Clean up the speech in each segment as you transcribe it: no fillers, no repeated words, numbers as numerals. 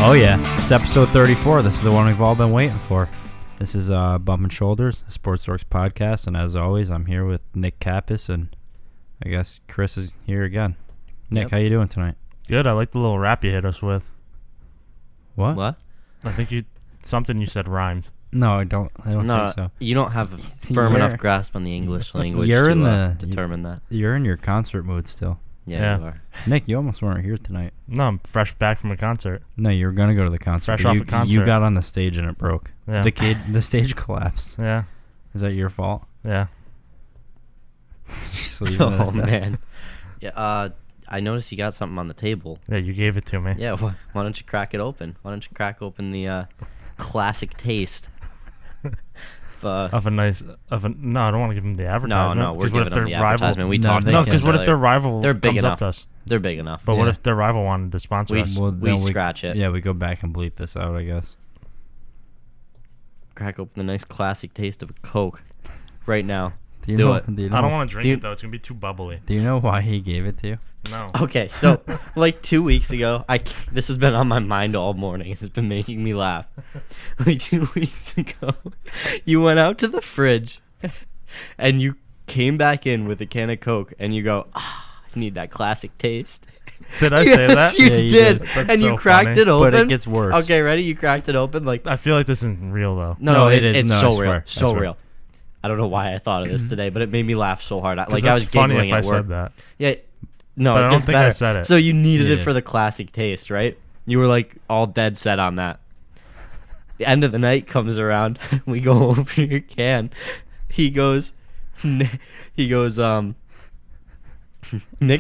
Oh yeah, it's episode 34. This is the one we've all been waiting for. This is Bumping Shoulders, a Sports Dorks podcast, and as always, I'm here with Nick Kappas, and I guess Chris is here again. Nick, How you doing tonight? Good. I like the little rap you hit us with. What? I think something you said rhymed. No, I don't think so. You don't have a firm enough grasp on the English language to determine that. You're in your concert mood still. Yeah, you are. Nick, you almost weren't here tonight. No, I'm fresh back from a concert. No, you were going to go to the concert. Fresh off a concert. You got on the stage and it broke. Yeah. The stage collapsed. Yeah. Is that your fault? Yeah. Oh, man. Yeah, I noticed you got something on the table. Yeah, you gave it to me. Yeah, why don't you crack it open? Why don't you crack open the classic taste? No, I don't want to give them the advertisement. No, we're giving them the advertisement. We talked about because what if their rival comes up to us? They're big enough. But what if their rival wanted to sponsor us? We scratch it. Yeah, we go back and bleep this out, I guess. Crack open the nice classic taste of a Coke right now. Do it. I don't want to drink it, though. It's going to be too bubbly. Do you know why he gave it to you? No. Okay, so like 2 weeks ago, this has been on my mind all morning. It's been making me laugh. Like 2 weeks ago, you went out to the fridge and you came back in with a can of Coke and you go, I need that classic taste. Did I say that? Yes, you did. And you cracked it open. But it gets worse. Okay, ready? You cracked it open. Like I feel like this isn't real, though. No, it is. It's so real. Swear. So real. I don't know why I thought of this today, but it made me laugh so hard. Like I was funny giggling if at I work. said that. Yeah. No, but it I don't gets think better. I said it. So you needed it for the classic taste, right? You were like all dead set on that. The end of the night comes around. We go over your can. He goes, Nick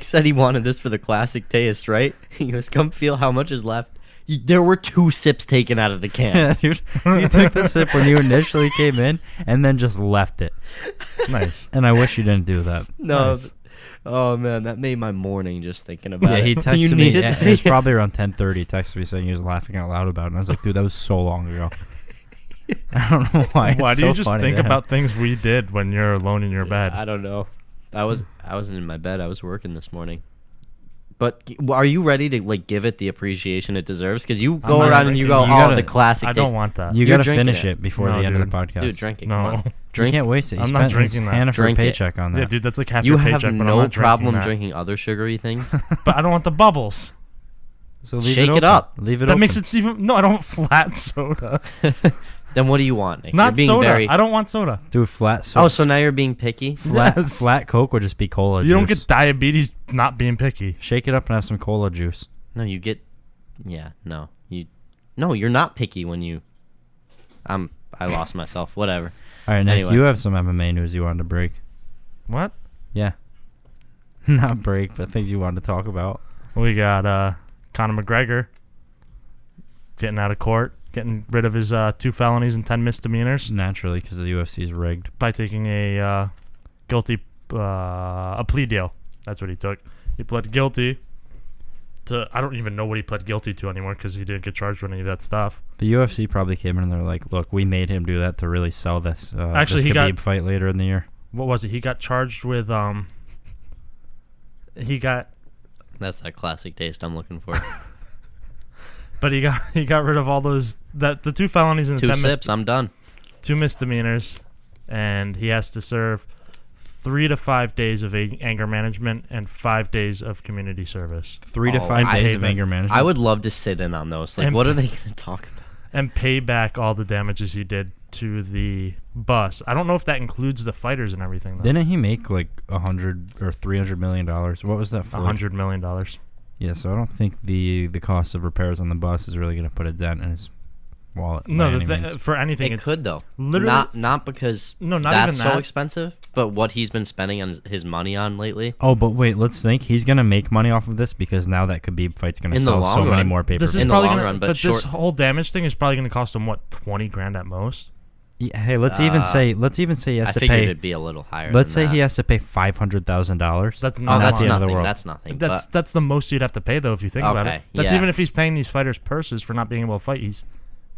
said he wanted this for the classic taste, right? He goes, come feel how much is left. There were 2 sips taken out of the can. Yeah, dude. You took the sip when you initially came in and then just left it. Nice. And I wish you didn't do that. No. Nice. Oh, man, that made my morning just thinking about it. Yeah, he texted me. It was probably around 10:30. He texted me saying he was laughing out loud about it. And I was like, dude, that was so long ago. I don't know why. Why do you just think about things we did when you're alone in your bed? I don't know. I wasn't in my bed. I was working this morning. But are you ready to give it the appreciation it deserves? Because you go around and you go, the classic taste. I don't want that. You got to finish it before the end of the podcast. Dude, drink it. No. Come on. Drink. You can't waste it. I'm not drinking that. Hannah for a paycheck on that. Yeah, dude, that's like half your paycheck. You have but no I'm not problem that. drinking other sugary things. But I don't want the bubbles. So leave Shake it it up. Leave it that open. makes it even. No, I don't want flat soda. Then what do you want, Nick? Not soda. I don't want soda. Dude, flat soda. Oh, so now you're being picky? Flat Coke would just be cola juice. You don't get diabetes not being picky. Shake it up and have some cola juice. No, you get. Yeah, no, you're not picky when you. I lost myself. Whatever. All right, Nick, anyway. you have some MMA news you wanted to break. What? Yeah. Not break, but things you wanted to talk about. We got Conor McGregor getting out of court, getting rid of his 2 felonies and 10 misdemeanors. Naturally, because the UFC is rigged. By taking a plea deal. That's what he took. He pled guilty to, I don't even know what he pled guilty to anymore because he didn't get charged with any of that stuff. The UFC probably came in and they're like, look, we made him do that to really sell this Actually, this Khabib fight later in the year. What was it? He got charged with That's that classic taste I'm looking for. But he got rid of all those the 2 felonies and the 2 sips. I'm done. 2 misdemeanors, and he has to serve 3 to 5 days of anger management and 5 days of community service. 3 to 5 days of anger management. I would love to sit in on those. What are they going to talk about? And pay back all the damages he did to the bus. I don't know if that includes the fighters and everything, though. Didn't he make like $100 or $300 million? What was that for? $100 million. Yeah, so I don't think the cost of repairs on the bus is really going to put a dent in his wallet. No, for anything. It could, though. Literally, not because not that's even that. so expensive, but what he's been spending on his money on lately. Oh, but wait, let's think. He's going to make money off of this because now that Khabib fight's going to sell so many more pay-per-views. This is in probably the long gonna, run, but this whole damage thing is probably going to cost him, what, $20,000 at most? Yeah, hey, let's even say he has I to figured pay. It'd be a little higher. Let's say than that. he has to pay $500,000. That's not that's the nothing. end of the world. That's nothing. That's the most you'd have to pay, though, if you think about it. That's even if he's paying these fighters purses for not being able to fight. He's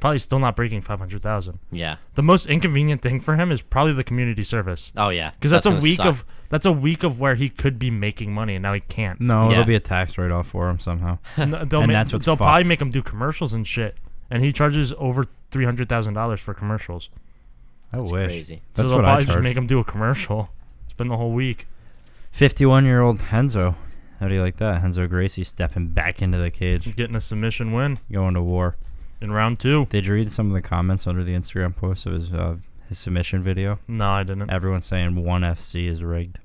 probably still not breaking 500,000. Yeah. The most inconvenient thing for him is probably the community service. Oh yeah. Because that's a gonna week suck. that's a week of where he could be making money, and now he can't. No, Yeah. it'll be a tax write-off for him somehow. They'll that's what's they'll probably fucked. make him do commercials and shit, and he charges over $300,000 for commercials. I That's wish. crazy. So That's they'll what I probably just charge. make him do a commercial. Spend the whole week. 51-year-old Henzo. How do you like that? Henzo Gracie stepping back into the cage, Getting a submission win going to war. in round 2. Did you read some of the comments under the Instagram post of his submission video? No, I didn't. Everyone's saying 1FC is rigged.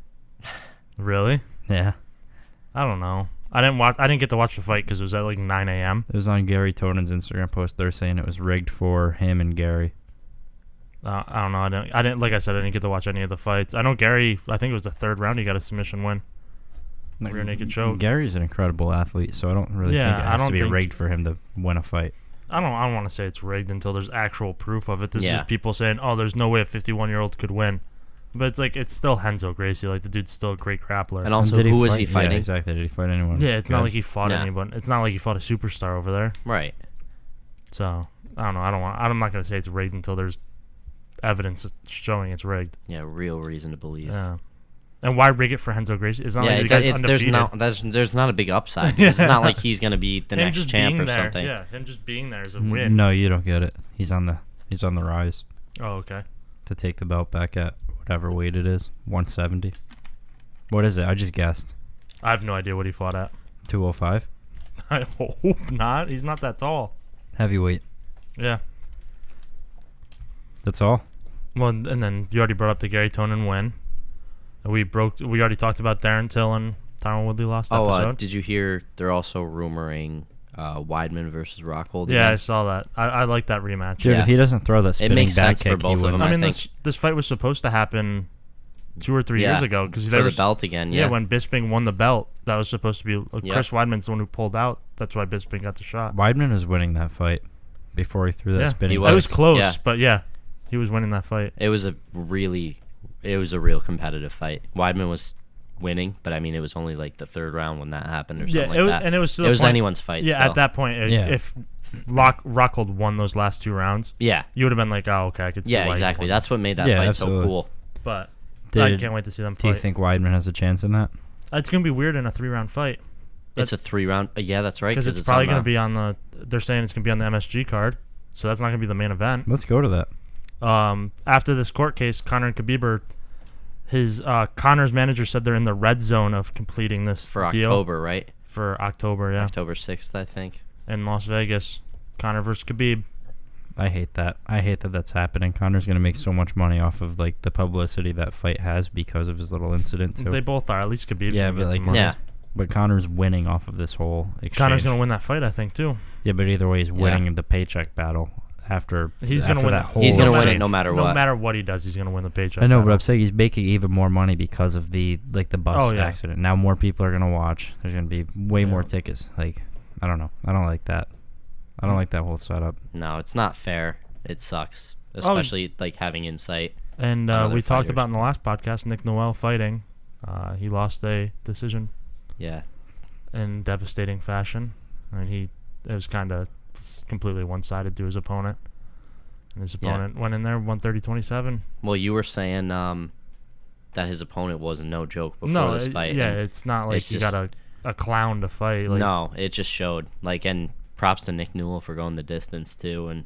Really? Yeah. I don't know. I didn't get to watch the fight because it was at like 9 a.m. It was on Gary Tonan's Instagram post. They're saying it was rigged for him and Gary. I don't know. I didn't. Like I said, I didn't get to watch any of the fights. I know Gary. I think it was the 3rd round. He got a submission win. Rear naked choke. Gary's an incredible athlete, so I don't really Yeah, think it I has don't to be think- rigged for him to win a fight. I don't want to say it's rigged until there's actual proof of it. This Yeah. is people saying, "Oh, there's no way a 51-year-old could win," but it's like it's still Henzo Gracie. Like the dude's still a great grappler. And also, did who was fight? he fighting? Yeah, exactly. Did he fight anyone? Yeah, it's not good? like he fought Yeah. anyone. It's not like he fought a superstar over there. Right. So I don't know. I'm not gonna say it's rigged until there's evidence showing it's rigged. Yeah, real reason to believe. Yeah. And why rig it for Henzo Gracie? It's not Yeah, like the it- guy's it's, undefeated. there's not a big upside. It's not like he's gonna be the him next just champ being or there, something. yeah, him just being there is a win. No, you don't get it. He's on the rise Oh, okay. to take the belt back at whatever weight it is, 170. What is it? I just guessed. I have no idea what he fought at. 205. I hope not. He's not that tall. Heavyweight. Yeah. That's all. Well, and then you already brought up the Gary Tonin win. We already talked about Darren Till and Tyron Woodley last episode. Did you hear they're also rumoring Weidman versus Rockhold? Yeah, I again? saw that. I like that rematch. Dude, Yeah. if he doesn't throw that spinning makes back sense for kick, both he of wins. them. I mean, I this fight was supposed to happen 2 or 3 years ago because for the belt again. Yeah, when Bisping won the belt, that was supposed to be Yeah. Chris Weidman's the one who pulled out. That's why Bisping got the shot. Weidman was winning that fight before he threw that Yeah, spinning he back. It was close, Yeah. but yeah, he was winning that fight. it was a real competitive fight. Weidman was winning, but I mean, it was only like the 3rd round when that happened or something it was, like that. and it was to It the was point, anyone's fight. Yeah, still. at that point, Yeah. if Rockhold won those last 2 rounds, Yeah, you would have been like, oh, okay, I could see yeah, why he exactly. won. That's what made that Yeah, fight absolutely. so cool. But I Did- can't wait to see them Do you fight. think Weidman has a chance in that? It's gonna be weird in a 3-round fight It's a 3-round. Yeah, that's right. because it's probably gonna be on the. They're saying it's gonna be on the MSG card, so that's not gonna be the main event. Let's go to that. After this court case, Conor and Khabib Conor's manager said they're in the red zone of completing this for deal October, right? for October, yeah, October 6th, I think. in Las Vegas. Conor versus Khabib. I hate that. I hate that that's happening. Connor's going to make so much money off of like the publicity that fight has because of his little incident too. They both are. At least Khabib's Yeah, gonna but get some like- money. Yeah, But Connor's winning off of this whole exchange. Conor's gonna win that fight, I think, too. Yeah, but either way, he's winning the paycheck battle after. He's gonna after win that it. whole. he's gonna win it exchange. no matter No what. matter what he does, he's gonna win the paycheck. I know, but battle. I'm saying he's making even more money because of the bus Oh, yeah. accident. Now more people are gonna watch. There's gonna be way more tickets. Like, I don't know. I don't like that. I don't like that whole setup. No, it's not fair. It sucks, especially like having insight. And other we talked fighters. about in the last podcast Nick Noel fighting. He lost a decision Yeah, in devastating fashion. I mean, it was kind of completely one-sided to his opponent. And his opponent went in there 130-27. well, you were saying that his opponent was no joke before No, this fight. yeah, and it's not like it's you just- got a clown to fight. Like, no, it just showed. Like, and props to Nick Newell for going the distance too, and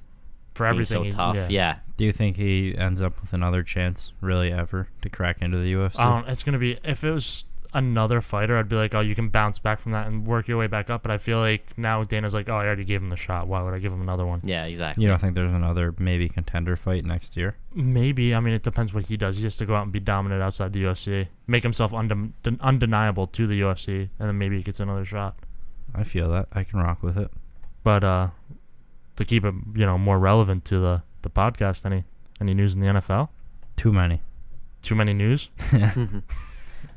for being everything. so tough. Yeah. Do you think he ends up with another chance, really, ever, to crack into the UFC? It's gonna be, if it was another fighter, I'd be like, oh, you can bounce back from that and work your way back up. But I feel like now Dana's like, oh, I already gave him the shot. Why would I give him another one? Yeah, exactly. You don't think there's another maybe contender fight next year? Maybe. I mean, it depends what he does. He has to go out and be dominant outside the UFC, make himself undeniable to the UFC, and then maybe he gets another shot. I feel that. I can rock with it. But to keep it, more relevant to the podcast, any news in the NFL? Too many. Too many news?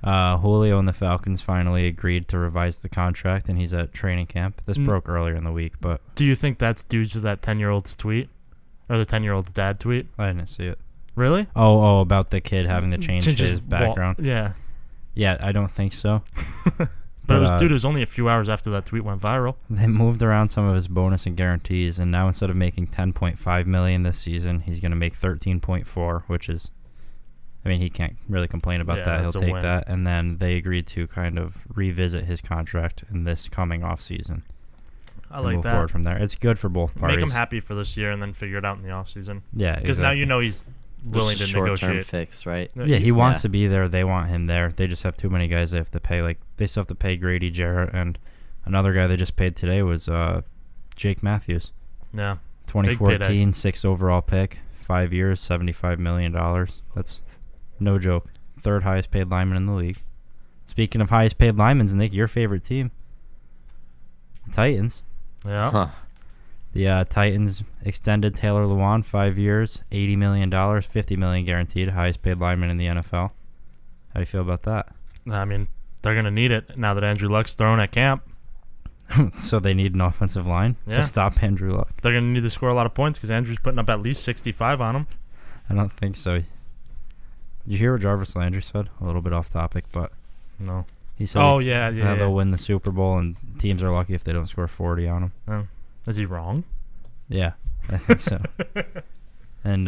Julio and the Falcons finally agreed to revise the contract, and he's at training camp. This broke earlier in the week, but Do you think that's due to that 10-year-old's tweet? Or the 10-year-old's dad tweet? I didn't see it. Really? Oh, about the kid having to change Change his background. Yeah. Yeah, I don't think so. But it was, dude, it was only a few hours after that tweet went viral. They moved around some of his bonus and guarantees, and now instead of making $10.5 million this season, he's going to make $13.4, which is, I mean, he can't really complain about that. He'll take that. And then they agreed to kind of revisit his contract in this coming off season. I like move that. Forward from there. It's good for both parties. Make him happy for this year and then figure it out in the off season. Yeah, because now you know he's willing to short-term negotiate. Fix, right? Yeah, he wants to be there. They want him there. They just have too many guys they have to pay. Like, they still have to pay Grady Jarrett, and another guy they just paid today was Jake Matthews. Yeah. 2014, 6th overall pick, 5 years, $75 million. That's no joke. Third highest paid lineman in the league. Speaking of highest paid linemen, Nick, your favorite team, the Titans. Yeah. Huh. The Titans extended Taylor Lewan 5 years, $80 million, $50 million guaranteed, highest paid lineman in the NFL. How do you feel about that? I mean, they're going to need it now that Andrew Luck's thrown at camp. So they need an offensive line to stop Andrew Luck. They're going to need to score a lot of points because Andrew's putting up at least 65 on him. I don't think so. Did you hear what Jarvis Landry said? A little bit off topic, but no. He said they'll win the Super Bowl, and teams are lucky if they don't score 40 on them. Oh. Is he wrong? Yeah, I think so. And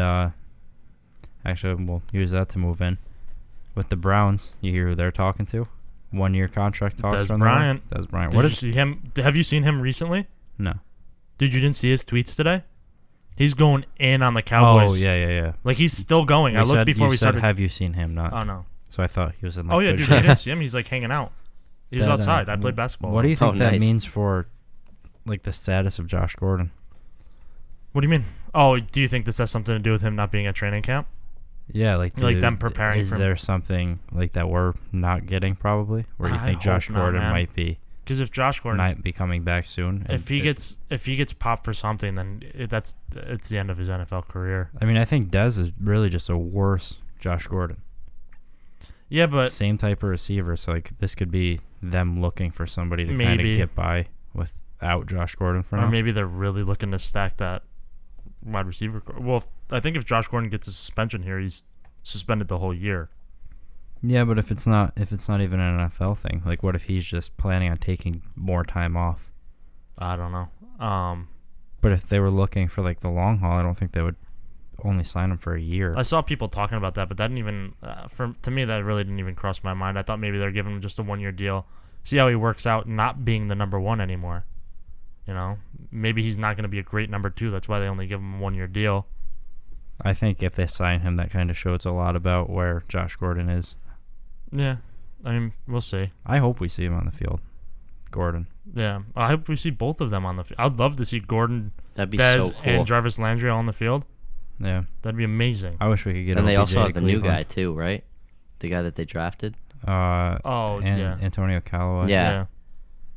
actually, we'll use that to move in. With the Browns, you hear who they're talking to? 1-year contract talks Des from Bryant. Des Bryant. Did you see him? Have you seen him recently? No. Dude, you didn't see his tweets today? He's going in on the Cowboys. Oh, yeah. Like, he's still going. I looked before we started. Have you seen him? Not. Oh, no. So I thought he was in. Oh, yeah, dude, you didn't see him. He's, like, hanging out. He was outside. I played basketball. What do you think that means for, like, the status of Josh Gordon? What do you mean? Oh, do you think this has something to do with him not being at training camp? Yeah, like them preparing is for him? Is there something like that we're not getting probably? Where you think Josh Gordon might be? Because if Josh Gordon might be coming back soon, if he gets popped for something, then it's the end of his NFL career. I mean, I think Dez is really just a worse Josh Gordon. Yeah, but same type of receiver. So like this could be them looking for somebody to kind of get by without Josh Gordon for now. Or maybe they're really looking to stack that wide receiver. Well, I think if Josh Gordon gets a suspension here, he's suspended the whole year. Yeah, but if it's not even an NFL thing, like what if he's just planning on taking more time off? I don't know. But if they were looking for like the long haul, I don't think they would only sign him for a year. I saw people talking about that, but that didn't even to me that really didn't even cross my mind. I thought maybe they're giving him just a 1-year deal, see how he works out, not being the number one anymore. You know, maybe he's not going to be a great number 2. That's why they only give him a 1-year deal. I think if they sign him, that kind of shows a lot about where Josh Gordon is. Yeah, I mean, we'll see. I hope we see him on the field, Gordon. Yeah, I hope we see both of them on the field. I'd love to see Gordon, that'd be Dez, so cool. and Jarvis Landry on the field. Yeah, that'd be amazing. I wish we could get. And they OBJ also have the new Cleveland. guy too, right? The guy that they drafted. Antonio Callaway. Yeah.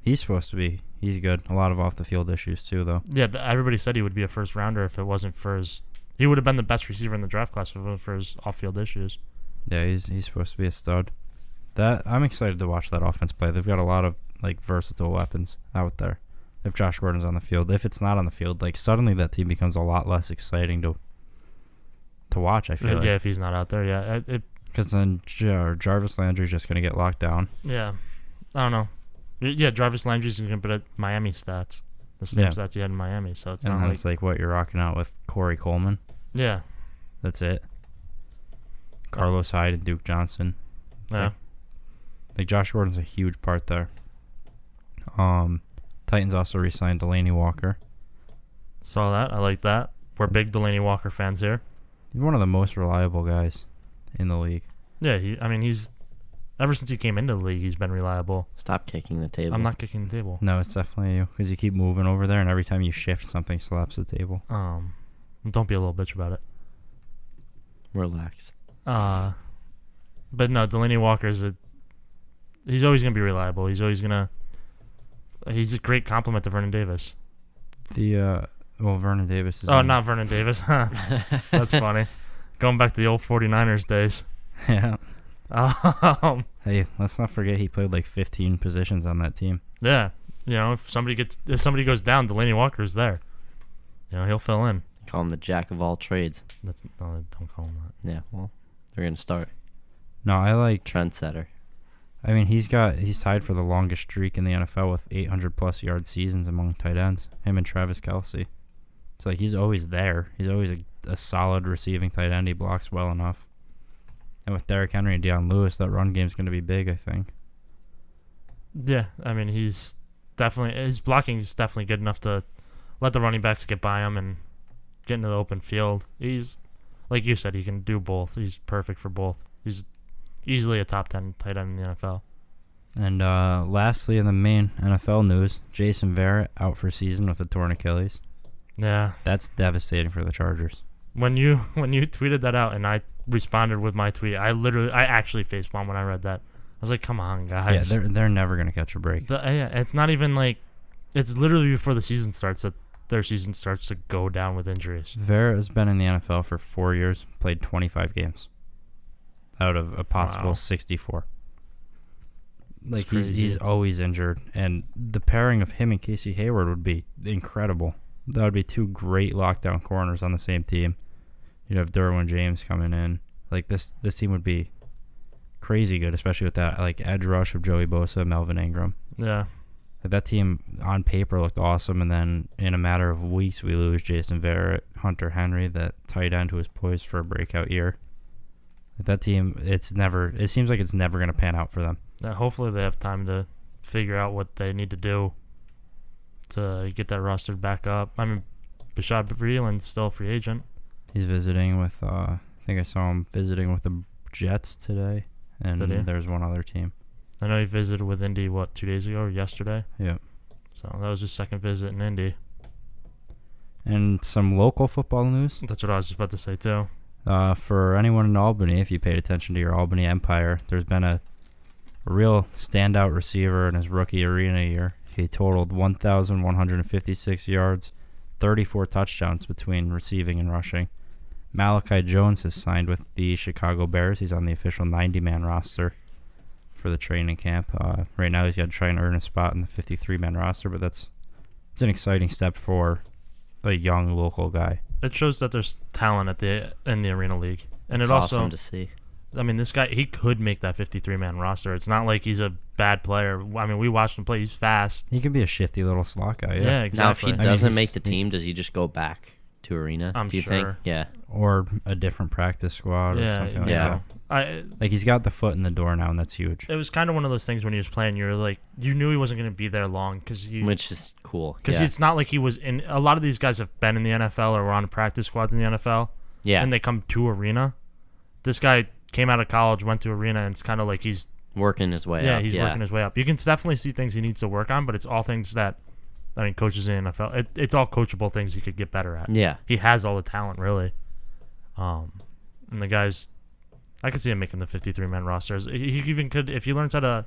He's supposed to be. He's good. A lot of off the field issues too, though. Yeah, everybody said he would be a first rounder if it wasn't for his. He would have been the best receiver in the draft class if it wasn't for his off field issues. Yeah, he's supposed to be a stud. That I'm excited to watch that offense play. They've got a lot of like versatile weapons out there. If Josh Gordon's on the field, if it's not on the field, like suddenly that team becomes a lot less exciting to watch. I feel like. Yeah, if he's not out there, yeah, because then Jarvis Landry's just gonna get locked down. Yeah, I don't know. Yeah, Jarvis Landry's gonna put at Miami stats, the same stats he had in Miami. So it's not like it's like what you're rocking out with Corey Coleman. Yeah, that's it. Carlos Hyde and Duke Johnson. Yeah. Like Josh Gordon's a huge part there. Titans also re-signed Delaney Walker. Saw that. I like that. We're big Delaney Walker fans here. He's one of the most reliable guys in the league. Yeah, he's ever since he came into the league, he's been reliable. Stop kicking the table. I'm not kicking the table. No, it's definitely you because you keep moving over there, and every time you shift, something slaps the table. Don't be a little bitch about it. Relax. But no, Delaney Walker's he's always gonna be reliable. He's a great compliment to Vernon Davis. Vernon Davis is. Oh, not Vernon Davis. That's funny. Going back to the old 49ers days. Yeah. Hey, let's not forget he played like 15 positions on that team. Yeah. You know, if somebody goes down, Delaney Walker's there. You know, he'll fill in. Call him the jack of all trades. Don't call him that. Yeah, well, they're gonna start. No, I like trendsetter. I mean, he's tied for the longest streak in the NFL with 800-plus yard seasons among tight ends. Him and Travis Kelce. It's like he's always there. He's always a solid receiving tight end. He blocks well enough. And with Derrick Henry and Deion Lewis, that run game's going to be big, I think. Yeah, I mean, his blocking is definitely good enough to let the running backs get by him and get into the open field. He's, like you said, he can do both. He's perfect for both. He's easily a top 10 tight end in the NFL. And lastly, in the main NFL news, Jason Verrett out for season with a torn Achilles. Yeah. That's devastating for the Chargers. When you tweeted that out and I responded with my tweet, I actually facepalmed when I read that. I was like, come on, guys. Yeah, they're never going to catch a break. It's not even like, it's literally before the season starts that their season starts to go down with injuries. Verrett has been in the NFL for 4 years, played 25 games out of a possible 64. Like, he's always injured. And the pairing of him and Casey Hayward would be incredible. That would be two great lockdown corners on the same team. You'd have Derwin James coming in. Like, this team would be crazy good, especially with that like edge rush of Joey Bosa, Melvin Ingram. Yeah. Like, that team on paper looked awesome, and then in a matter of weeks we lose Jason Verrett, Hunter Henry, that tight end who is poised for a breakout year. Like, that team, it seems like it's never going to pan out for them. Hopefully they have time to figure out what they need to do to get that roster back up. I mean, Bashad Breeland's still a free agent. He's visiting with, I think I saw him visiting with the Jets today, and there's one other team. I know he visited with Indy, 2 days ago or yesterday? Yeah. So that was his second visit in Indy. And some local football news. That's what I was just about to say, too. For anyone in Albany, if you paid attention to your Albany Empire, there's been a real standout receiver in his rookie arena year. He totaled 1,156 yards, 34 touchdowns between receiving and rushing. Malachi Jones has signed with the Chicago Bears. He's on the official 90-man roster for the training camp. Right now he's got to try and earn a spot in the 53-man roster, but it's an exciting step for a young local guy. It shows that there's talent in the Arena League. And it's it also awesome to see. I mean, this guy, he could make that 53-man roster. It's not like he's a bad player. I mean, we watched him play. He's fast. He could be a shifty little slot guy, yeah. Yeah, exactly. Now, if he doesn't make the team, does he just go back to Arena? I'm do you sure. think? Yeah. Or a different practice squad or something like that. Like, he's got the foot in the door now, and that's huge. It was kind of one of those things when he was playing, you were like, you knew he wasn't going to be there long. Which is cool. Because it's not like he was in. A lot of these guys have been in the NFL or were on practice squads in the NFL. Yeah. And they come to Arena. This guy came out of college, went to Arena, and it's kind of like he's working his way up. Yeah, he's working his way up. You can definitely see things he needs to work on, but it's all things that, I mean, coaches in the NFL, it's all coachable things he could get better at. Yeah. He has all the talent, really. And the guys, I could see him making the 53-man rosters. He even could, if he learns how to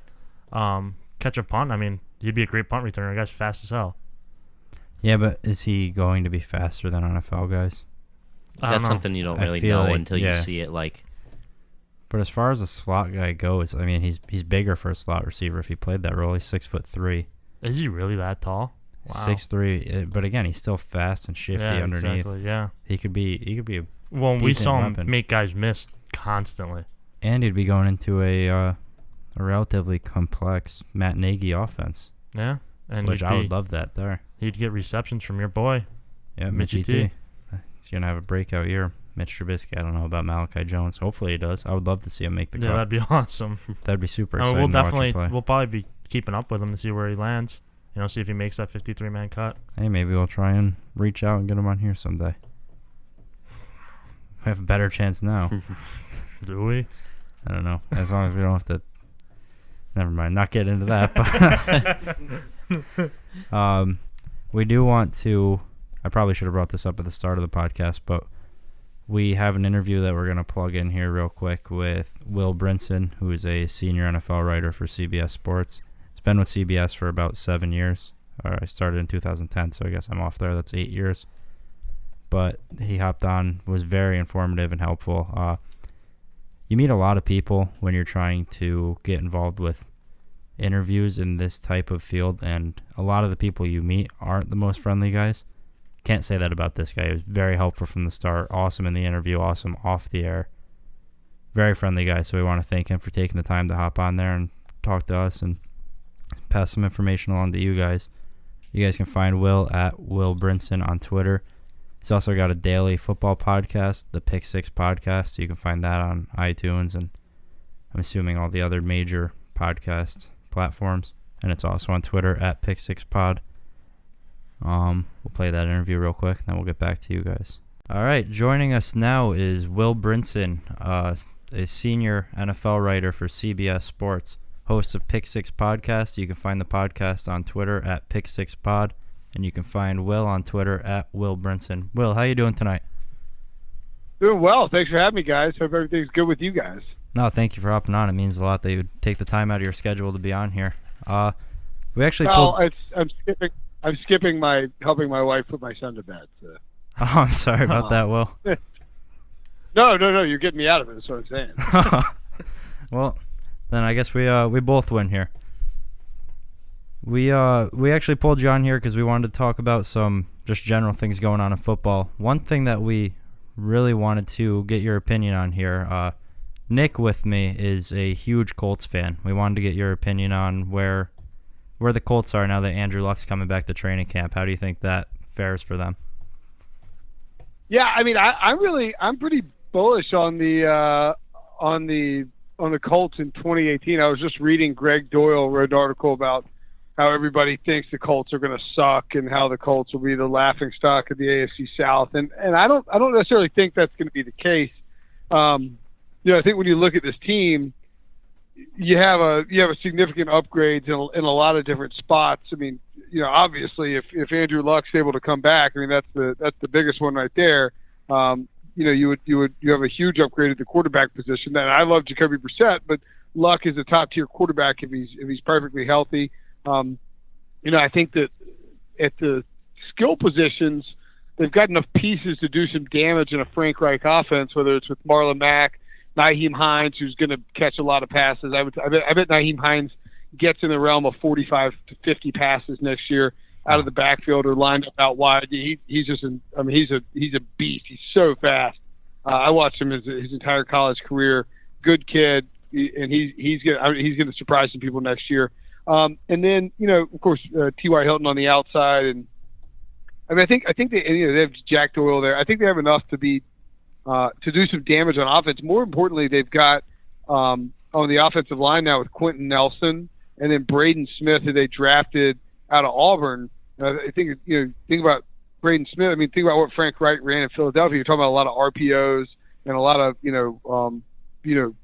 catch a punt, I mean, he'd be a great punt returner. The guy's fast as hell. Yeah, but is he going to be faster than NFL guys? That's something you don't really know until you see it. But as far as a slot guy goes, I mean, he's bigger for a slot receiver if he played that role. He's 6'3". Is he really that tall? Wow. 6'3", but again, he's still fast and shifty underneath. Exactly, yeah. He could be a well, we saw him weapon. make guys miss constantly. And he'd be going into a relatively complex Matt Nagy offense. Yeah, and which I would love that there. He'd get receptions from your boy. Yeah, Mitchie T. He's gonna have a breakout year. Mitch Trubisky. I don't know about Malachi Jones. Hopefully he does. I would love to see him make the cut. Yeah, that'd be awesome. That'd be super exciting. We'll probably be keeping up with him to see where he lands. You know, see if he makes that 53-man cut. Hey, maybe we'll try and reach out and get him on here someday. We have a better chance now. Do we? I don't know. As long as we don't have to. Never mind. Not get into that. But we do want to. I probably should have brought this up at the start of the podcast, but we have an interview that we're going to plug in here real quick with Will Brinson, who is a senior NFL writer for CBS Sports. He's been with CBS for about 7 years. I started in 2010, so I guess I'm off there. That's 8 years. But he hopped on, was very informative and helpful. You meet a lot of people when you're trying to get involved with interviews in this type of field, and a lot of the people you meet aren't the most friendly guys. Can't say that about this guy. He was very helpful from the start. Awesome in the interview. Awesome off the air. Very friendly guy, so we want to thank him for taking the time to hop on there and talk to us and pass some information along to you guys. You guys can find Will at Will Brinson on Twitter. He's also got a daily football podcast, the Pick Six Podcast. You can find that on iTunes and I'm assuming all the other major podcast platforms. And it's also on Twitter at Pick Six Pod. We'll play that interview real quick, then we'll get back to you guys. All right, joining us now is Will Brinson, a senior NFL writer for CBS Sports, host of Pick Six Podcast. You can find the podcast on Twitter at Pick Six Pod. And you can find Will on Twitter at Will Brinson. Will, how you doing tonight? Doing well. Thanks for having me, guys. Hope everything's good with you guys. No, thank you for hopping on. It means a lot that you would take the time out of your schedule to be on here. We actually I'm skipping helping my wife put my son to bed. So. Oh, I'm sorry about that, Will. No. You're getting me out of it. That's what I'm saying. Well, then I guess we both win here. We actually pulled you on here because we wanted to talk about some just general things going on in football. One thing that we really wanted to get your opinion on here, Nick with me is a huge Colts fan. We wanted to get your opinion on where the Colts are now that Andrew Luck's coming back to training camp. How do you think that fares for them? Yeah, I mean, I'm pretty bullish on the Colts in 2018. I was just reading Greg Doyle wrote an article about how everybody thinks the Colts are going to suck and how the Colts will be the laughingstock of the AFC South. And I don't necessarily think that's going to be the case. I think when you look at this team, you have a significant upgrades in a lot of different spots. I mean, obviously if Andrew Luck's able to come back, I mean, that's the biggest one right there. You have a huge upgrade at the quarterback position. And I love Jacoby Brissett, but Luck is a top tier quarterback if he's perfectly healthy. I think that at the skill positions, they've got enough pieces to do some damage in a Frank Reich offense, whether it's with Marlon Mack, Nyheim Hines, who's going to catch a lot of passes. I bet Nyheim Hines gets in the realm of 45 to 50 passes next year out of the backfield or lined up out wide. He's a beast. He's so fast. I watched him his entire college career. Good kid, and he's going to surprise some people next year. And then, of course, T.Y. Hilton on the outside. And I mean, I think they have Jack Doyle there. I think they have enough to do some damage on offense. More importantly, they've got, on the offensive line now with Quentin Nelson and then Braden Smith, who they drafted out of Auburn. I think, think about Braden Smith. I mean, think about what Frank Reich ran in Philadelphia. You're talking about a lot of RPOs and a lot of,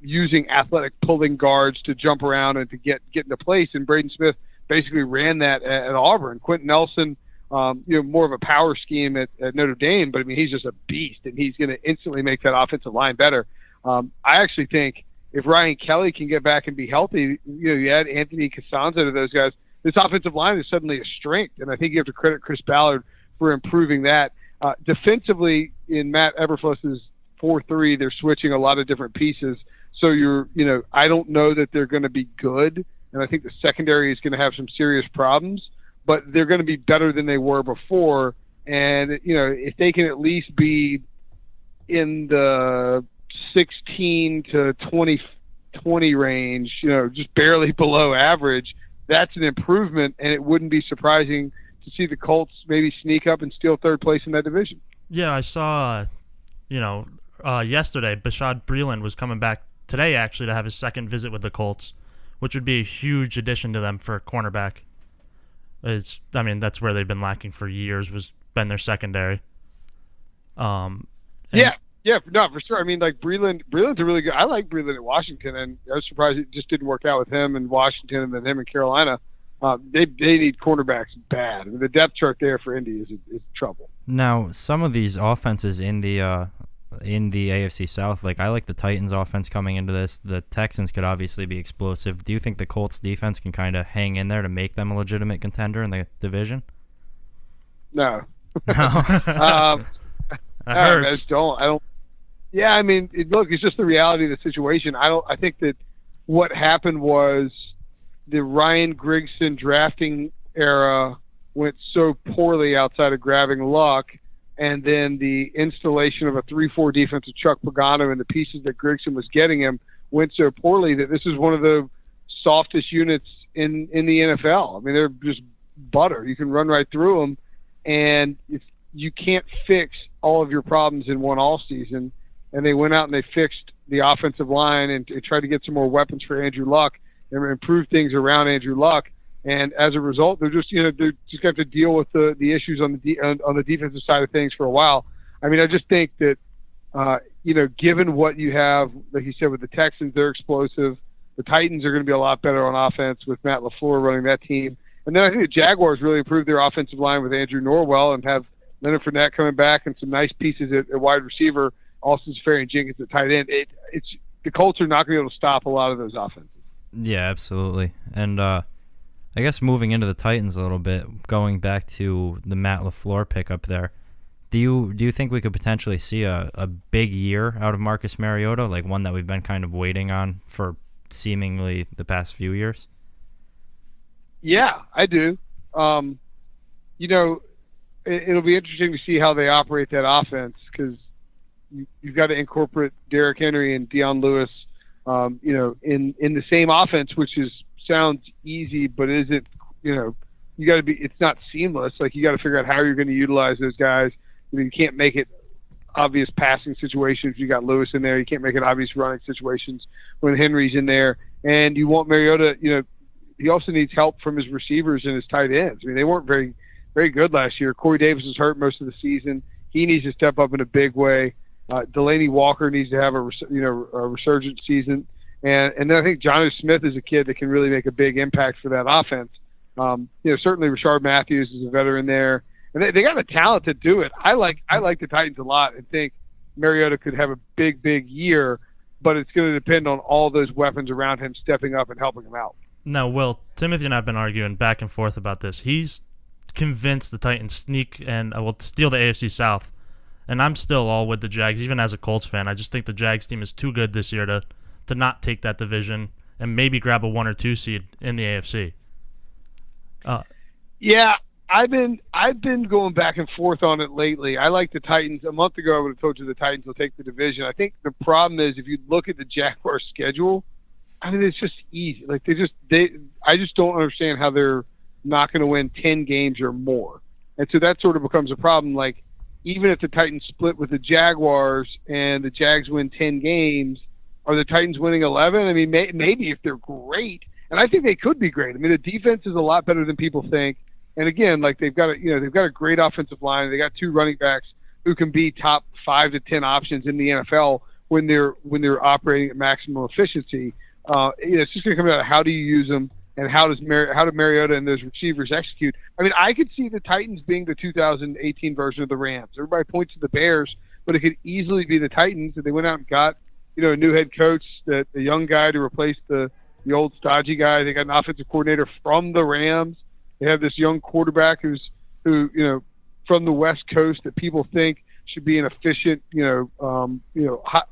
using athletic pulling guards to jump around and to get into place. And Braden Smith basically ran that at Auburn. Quentin Nelson, more of a power scheme at Notre Dame, but I mean, he's just a beast, and he's going to instantly make that offensive line better. I actually think if Ryan Kelly can get back and be healthy, you add Anthony Costanzo to those guys, this offensive line is suddenly a strength, and I think you have to credit Chris Ballard for improving that. Defensively, in Matt Eberflus's 4-3, they're switching a lot of different pieces. So I don't know that they're going to be good, and I think the secondary is going to have some serious problems, but they're going to be better than they were before. And, if they can at least be in the 16 to 20 range, just barely below average, that's an improvement, and it wouldn't be surprising to see the Colts maybe sneak up and steal third place in that division. Yeah, I saw, yesterday, Bashaud Breeland was coming back today, actually, to have his second visit with the Colts, which would be a huge addition to them for a cornerback. That's where they've been lacking for years, been their secondary. For sure. I mean, like Breeland's a really good. I like Breeland at Washington, and I was surprised it just didn't work out with him in Washington and then him in Carolina. They need cornerbacks bad. I mean, the depth chart there for Indy is trouble. Now, some of these offenses in the AFC South, like I like the Titans' offense coming into this. The Texans could obviously be explosive. Do you think the Colts' defense can kind of hang in there to make them a legitimate contender in the division? No. No. Hurts. I don't. Yeah, I mean, it's just the reality of the situation. I think that what happened was the Ryan Grigson drafting era went so poorly outside of grabbing Luck, and then the installation of a 3-4 defense of Chuck Pagano and the pieces that Grigson was getting him went so poorly that this is one of the softest units in the NFL. I mean, they're just butter. You can run right through them, and you can't fix all of your problems in one all season. And they went out and they fixed the offensive line and tried to get some more weapons for Andrew Luck and improve things around Andrew Luck. And as a result, they're just going to have to deal with the issues on the defensive side of things for a while. I mean, I just think that given what you have, like you said, with the Texans, they're explosive. The Titans are going to be a lot better on offense with Matt LaFleur running that team. And then I think the Jaguars really improved their offensive line with Andrew Norwell and have Leonard Fournette coming back and some nice pieces at wide receiver, Austin Safari and Jenkins at tight end. It's the Colts are not going to be able to stop a lot of those offenses. Yeah, absolutely. And I guess moving into the Titans a little bit, going back to the Matt LaFleur pickup there, do you think we could potentially see a big year out of Marcus Mariota, like one that we've been kind of waiting on for seemingly the past few years? Yeah, I do. It'll be interesting to see how they operate that offense because you've got to incorporate Derrick Henry and Deion Lewis, in the same offense, which sounds easy, but isn't. You got to be. It's not seamless. Like you got to figure out how you're going to utilize those guys. You can't make it obvious passing situations. You got Lewis in there. You can't make it obvious running situations when Henry's in there. And you want Mariota. He also needs help from his receivers and his tight ends. I mean, they weren't very, very good last year. Corey Davis was hurt most of the season. He needs to step up in a big way. Delaney Walker needs to have a resurgent season. And then I think Jonnu Smith is a kid that can really make a big impact for that offense. Certainly Rashard Matthews is a veteran there. And they got the talent to do it. I like the Titans a lot and think Mariota could have a big, big year, but it's going to depend on all those weapons around him stepping up and helping him out. Now, Will, Timothy and I have been arguing back and forth about this. He's convinced the Titans sneak and will steal the AFC South, and I'm still all with the Jags, even as a Colts fan. I just think the Jags team is too good this year to not take that division and maybe grab a 1 or 2 seed in the AFC. Yeah. I've been going back and forth on it lately. I like the Titans. A month ago, I would have told you the Titans will take the division. I think the problem is if you look at the Jaguars' schedule, I mean, it's just easy. Like I just don't understand how they're not going to win 10 games or more. And so that sort of becomes a problem. Like even if the Titans split with the Jaguars and the Jags win 10 games, are the Titans winning 11? I mean, maybe if they're great, and I think they could be great. I mean, the defense is a lot better than people think. And again, like they've got a great offensive line. They got 2 running backs who can be top 5 to 10 options in the NFL when they're operating at maximum efficiency. It's just going to come down to how do you use them and how do Mariota and those receivers execute. I mean, I could see the Titans being the 2018 version of the Rams. Everybody points to the Bears, but it could easily be the Titans if they went out and got a new head coach, a young guy to replace the old stodgy guy. They got an offensive coordinator from the Rams. They have this young quarterback who from the West Coast that people think should be an efficient,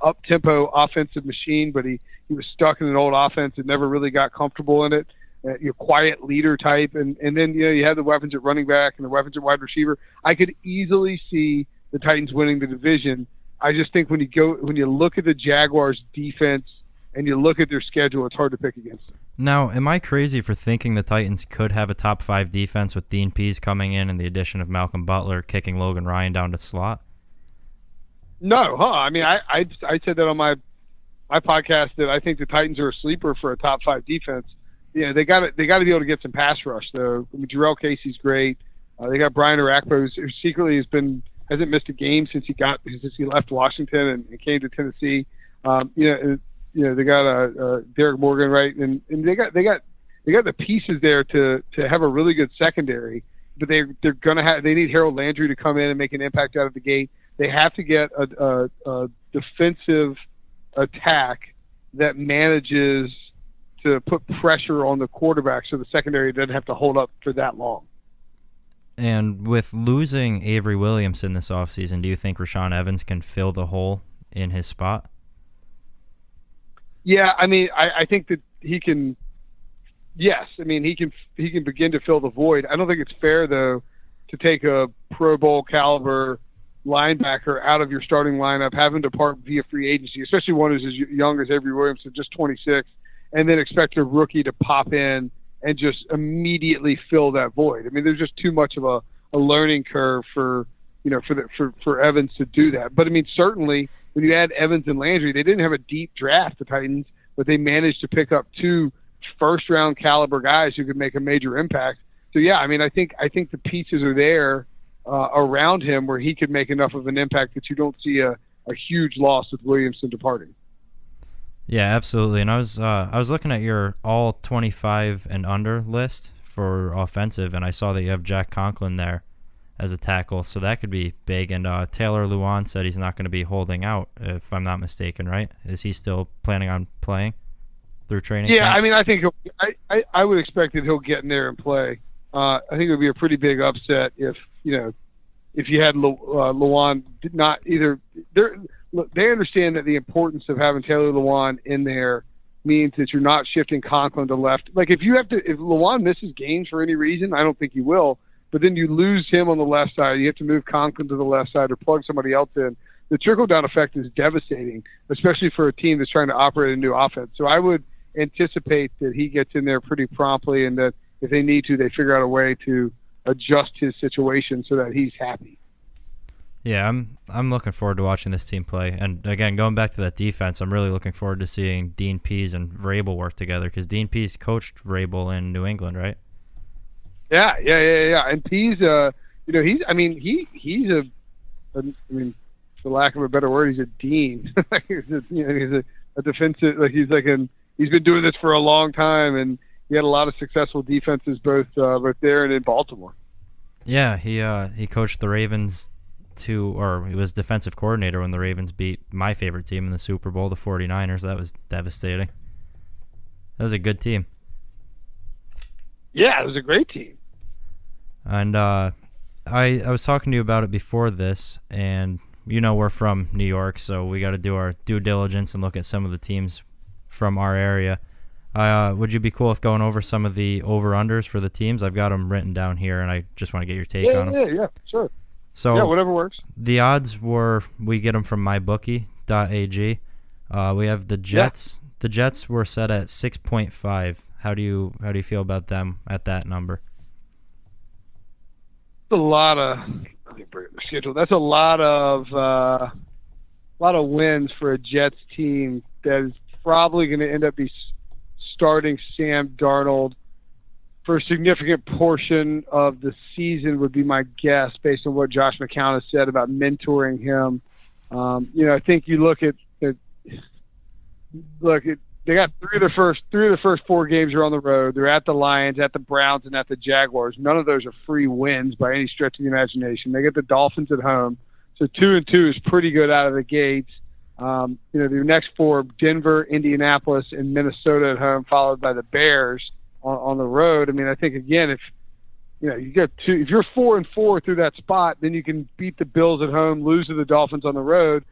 up tempo offensive machine, but he was stuck in an old offense and never really got comfortable in it. Quiet leader type, and then you have the weapons at running back and the weapons at wide receiver. I could easily see the Titans winning the division. I just think when you look at the Jaguars' defense and you look at their schedule, it's hard to pick against them. Now, am I crazy for thinking the Titans could have a top 5 defense with Dean Pease coming in and the addition of Malcolm Butler kicking Logan Ryan down to slot? No, I mean, I said that on my podcast that I think the Titans are a sleeper for a top 5 defense. Yeah, they got to be able to get some pass rush though. I mean, Jarrell Casey's great. They got Brian Orakpo, who secretly hasn't missed a game since he left Washington and came to Tennessee. They got Derek Morgan, right, and they got the pieces there to have a really good secondary. But they need Harold Landry to come in and make an impact out of the gate. They have to get a defensive attack that manages to put pressure on the quarterback so the secondary doesn't have to hold up for that long. And with losing Avery Williamson this offseason, do you think Rashaan Evans can fill the hole in his spot? Yeah, I mean, I think that he can. Yes, I mean he can begin to fill the void. I don't think it's fair though to take a Pro Bowl caliber linebacker out of your starting lineup, have him depart via free agency, especially one who's as young as Avery Williamson, just 26, and then expect a rookie to pop in and just immediately fill that void. I mean, there's just too much of a learning curve for Evans to do that. But I mean, certainly when you add Evans and Landry, they didn't have a deep draft, the Titans, but they managed to pick up 2 first-round caliber guys who could make a major impact. So yeah, I mean, I think the pieces are there around him where he could make enough of an impact that you don't see a huge loss with Williamson departing. Yeah, absolutely. And I was looking at your all 25 and under list for offensive, and I saw that you have Jack Conklin there as a tackle, so that could be big. And Taylor Lewan said he's not going to be holding out, if I'm not mistaken, right? Is he still planning on playing through training camp? I mean, I think I would expect that he'll get in there and play. I think it would be a pretty big upset if you had Lewan not either. They understand that the importance of having Taylor Lewan in there means that you're not shifting Conklin to left. Like if Lewan misses games for any reason, I don't think he will. But then you lose him on the left side. You have to move Conklin to the left side or plug somebody else in. The trickle-down effect is devastating, especially for a team that's trying to operate a new offense. So I would anticipate that he gets in there pretty promptly, and that if they need to, they figure out a way to adjust his situation so that he's happy. Yeah, I'm looking forward to watching this team play. And again, going back to that defense, I'm really looking forward to seeing Dean Pease and Vrabel work together, because Dean Pease coached Vrabel in New England, right? Yeah. And Pease, he's for lack of a better word, he's a dean. He's a defensive, he's been doing this for a long time, and he had a lot of successful defenses both there and in Baltimore. Yeah, he coached the Ravens he was defensive coordinator when the Ravens beat my favorite team in the Super Bowl, the 49ers. That was devastating. That was a good team. Yeah, it was a great team. And I was talking to you about it before this, and we're from New York, so we got to do our due diligence and look at some of the teams from our area. Would you be cool if going over some of the over-unders for the teams? I've got them written down here, and I just want to get your take on them. Yeah, sure. So yeah, whatever works. The odds we get them from mybookie.ag. We have the Jets. Yeah. The Jets were set at 6.5. How do you feel about them at that number? That's a lot of. Let me bring up the schedule. That's a lot of wins for a Jets team that is probably going to end up starting Sam Darnold for a significant portion of the season, would be my guess, based on what Josh McCown has said about mentoring him. I think you look at they got three of the first 4 games are on the road. They're at the Lions, at the Browns, and at the Jaguars. None of those are free wins by any stretch of the imagination. They get the Dolphins at home, so 2-2 is pretty good out of the gates. The next 4: Denver, Indianapolis, and Minnesota at home, followed by the Bears on the road. I mean, I think again, if if you're 4-4 through that spot, then you can beat the Bills at home, lose to the Dolphins on the road.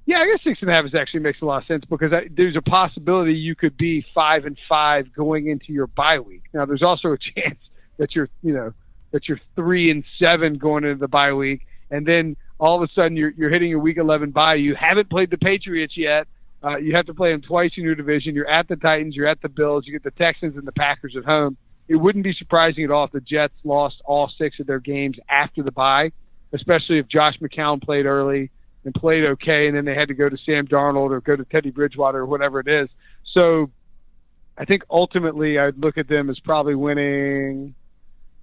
Yeah, I guess 6.5 actually makes a lot of sense, because there's a possibility you could be 5-5 going into your bye week. Now, there's also a chance that you're 3-7 going into the bye week, and then all of a sudden you're hitting your week 11 bye. You haven't played the Patriots yet. You have to play them twice in your division. You're at the Titans. You're at the Bills. You get the Texans and the Packers at home. It wouldn't be surprising at all if the Jets lost all 6 of their games after the bye, especially if Josh McCown played early and played okay, and then they had to go to Sam Darnold or go to Teddy Bridgewater or whatever it is. So I think ultimately I'd look at them as probably winning,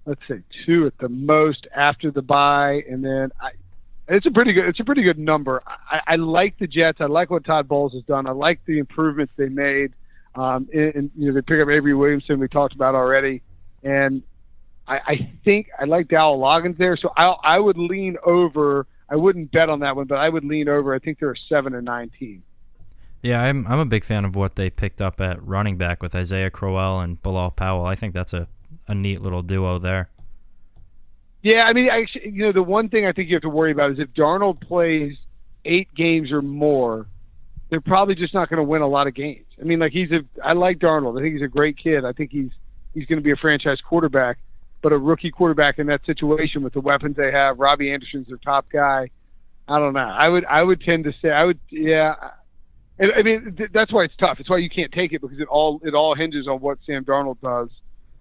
let's say, 2 at the most after the bye, and then it's a pretty good number. I like the Jets. I like what Todd Bowles has done. I like the improvements they made. They pick up Avery Williamson, we talked about already, and I think I like Dowell Loggins there. So I would lean over. I wouldn't bet on that one, but I would lean over. I think they're a 7-9 team. Yeah, I'm a big fan of what they picked up at running back with Isaiah Crowell and Bilal Powell. I think that's a neat little duo there. Yeah, I mean, actually, the one thing I think you have to worry about is if Darnold plays 8 games or more, they're probably just not going to win a lot of games. I mean, I like Darnold. I think he's a great kid. I think he's going to be a franchise quarterback, but a rookie quarterback in that situation with the weapons they have, Robbie Anderson's their top guy. I don't know. I would tend to say And I mean, that's why it's tough. It's why you can't take it, because it all hinges on what Sam Darnold does.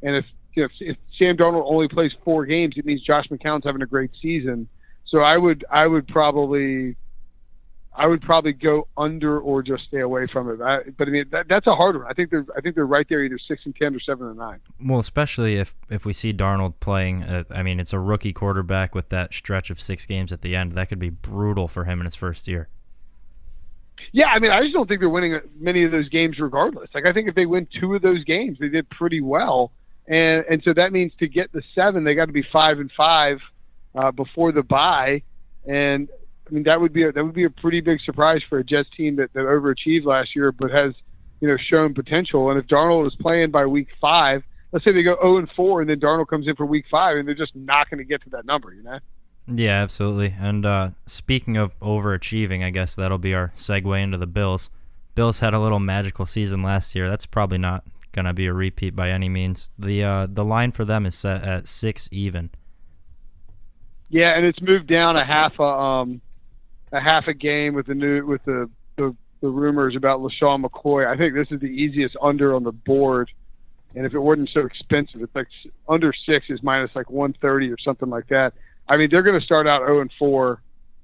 And if Sam Darnold only plays 4 games, it means Josh McCown's having a great season. So I would probably go under or just stay away from it. But I mean, that's a hard one. I think they're right there, either 6-10 or 7-9. Well, especially if we see Darnold playing. I mean, it's a rookie quarterback with that stretch of 6 games at the end. That could be brutal for him in his first year. Yeah, I mean, I just don't think they're winning many of those games regardless. Like, I think if they win 2 of those games, they did pretty well. And so that means to get the 7, they got to be 5-5 before the bye. And I mean, that would be a pretty big surprise for a Jets team that overachieved last year, but has, shown potential. And if Darnold is playing by week 5, let's say they go 0-4, and then Darnold comes in for week 5, and they're just not going to get to that number, Yeah, absolutely. And speaking of overachieving, I guess that'll be our segue into the Bills. Bills had a little magical season last year. That's probably not going to be a repeat by any means. The line for them is set at 6 even. Yeah, and it's moved down a half a game with the rumors about LaShawn McCoy. I think this is the easiest under on the board, and if it wasn't so expensive, it's like under 6 is minus like 130 or something like that. I mean, they're going to start out 0-4,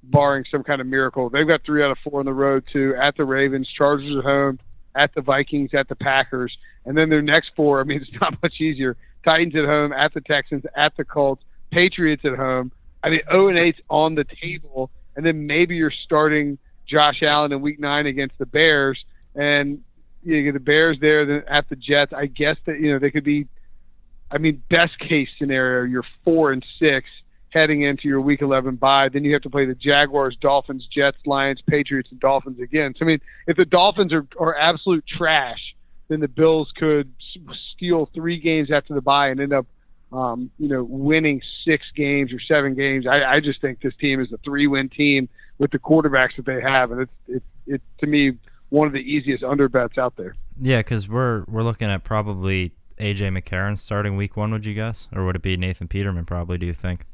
barring some kind of miracle. They've got 3 out of 4 on the road too, at the Ravens, Chargers at home, at the Vikings, at the Packers, and then their next 4. I mean, it's not much easier. Titans at home, at the Texans, at the Colts, Patriots at home. I mean, 0-8's on the table, and then maybe you're starting Josh Allen in Week 9 against the Bears, and you get the Bears there, then at the Jets. I guess that they could be. I mean, best case scenario, you're 4-6 heading into your Week 11 bye. Then you have to play the Jaguars, Dolphins, Jets, Lions, Patriots, and Dolphins again. So I mean, if the Dolphins are absolute trash, then the Bills could steal 3 games after the bye and end up winning 6 games or 7 games. I just think this team is a 3-win team with the quarterbacks that they have, and it's to me one of the easiest under bets out there. Yeah, because we're looking at probably A.J. McCarron starting Week 1. Would you guess, or would it be Nathan Peterman? Probably. Do you think?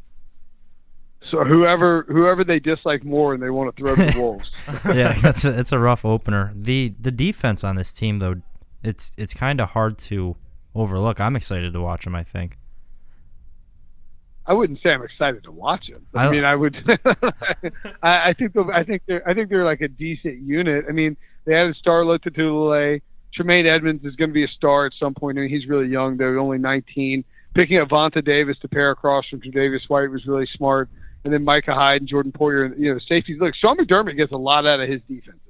So whoever they dislike more and they want to throw to the wolves. Yeah, it's a rough opener. The defense on this team though, it's kind of hard to overlook. I'm excited to watch them. I think. I wouldn't say I'm excited to watch them. I mean, I would. I think they're like a decent unit. I mean, they added Star Lotulelei. Tremaine Edmonds is going to be a star at some point. I mean, he's really young though, only 19. Picking up Vonta Davis to pair across from Tre'Davious White was really smart. And then Micah Hyde and Jordan Poyer, the safeties. Look, Sean McDermott gets a lot out of his defenses.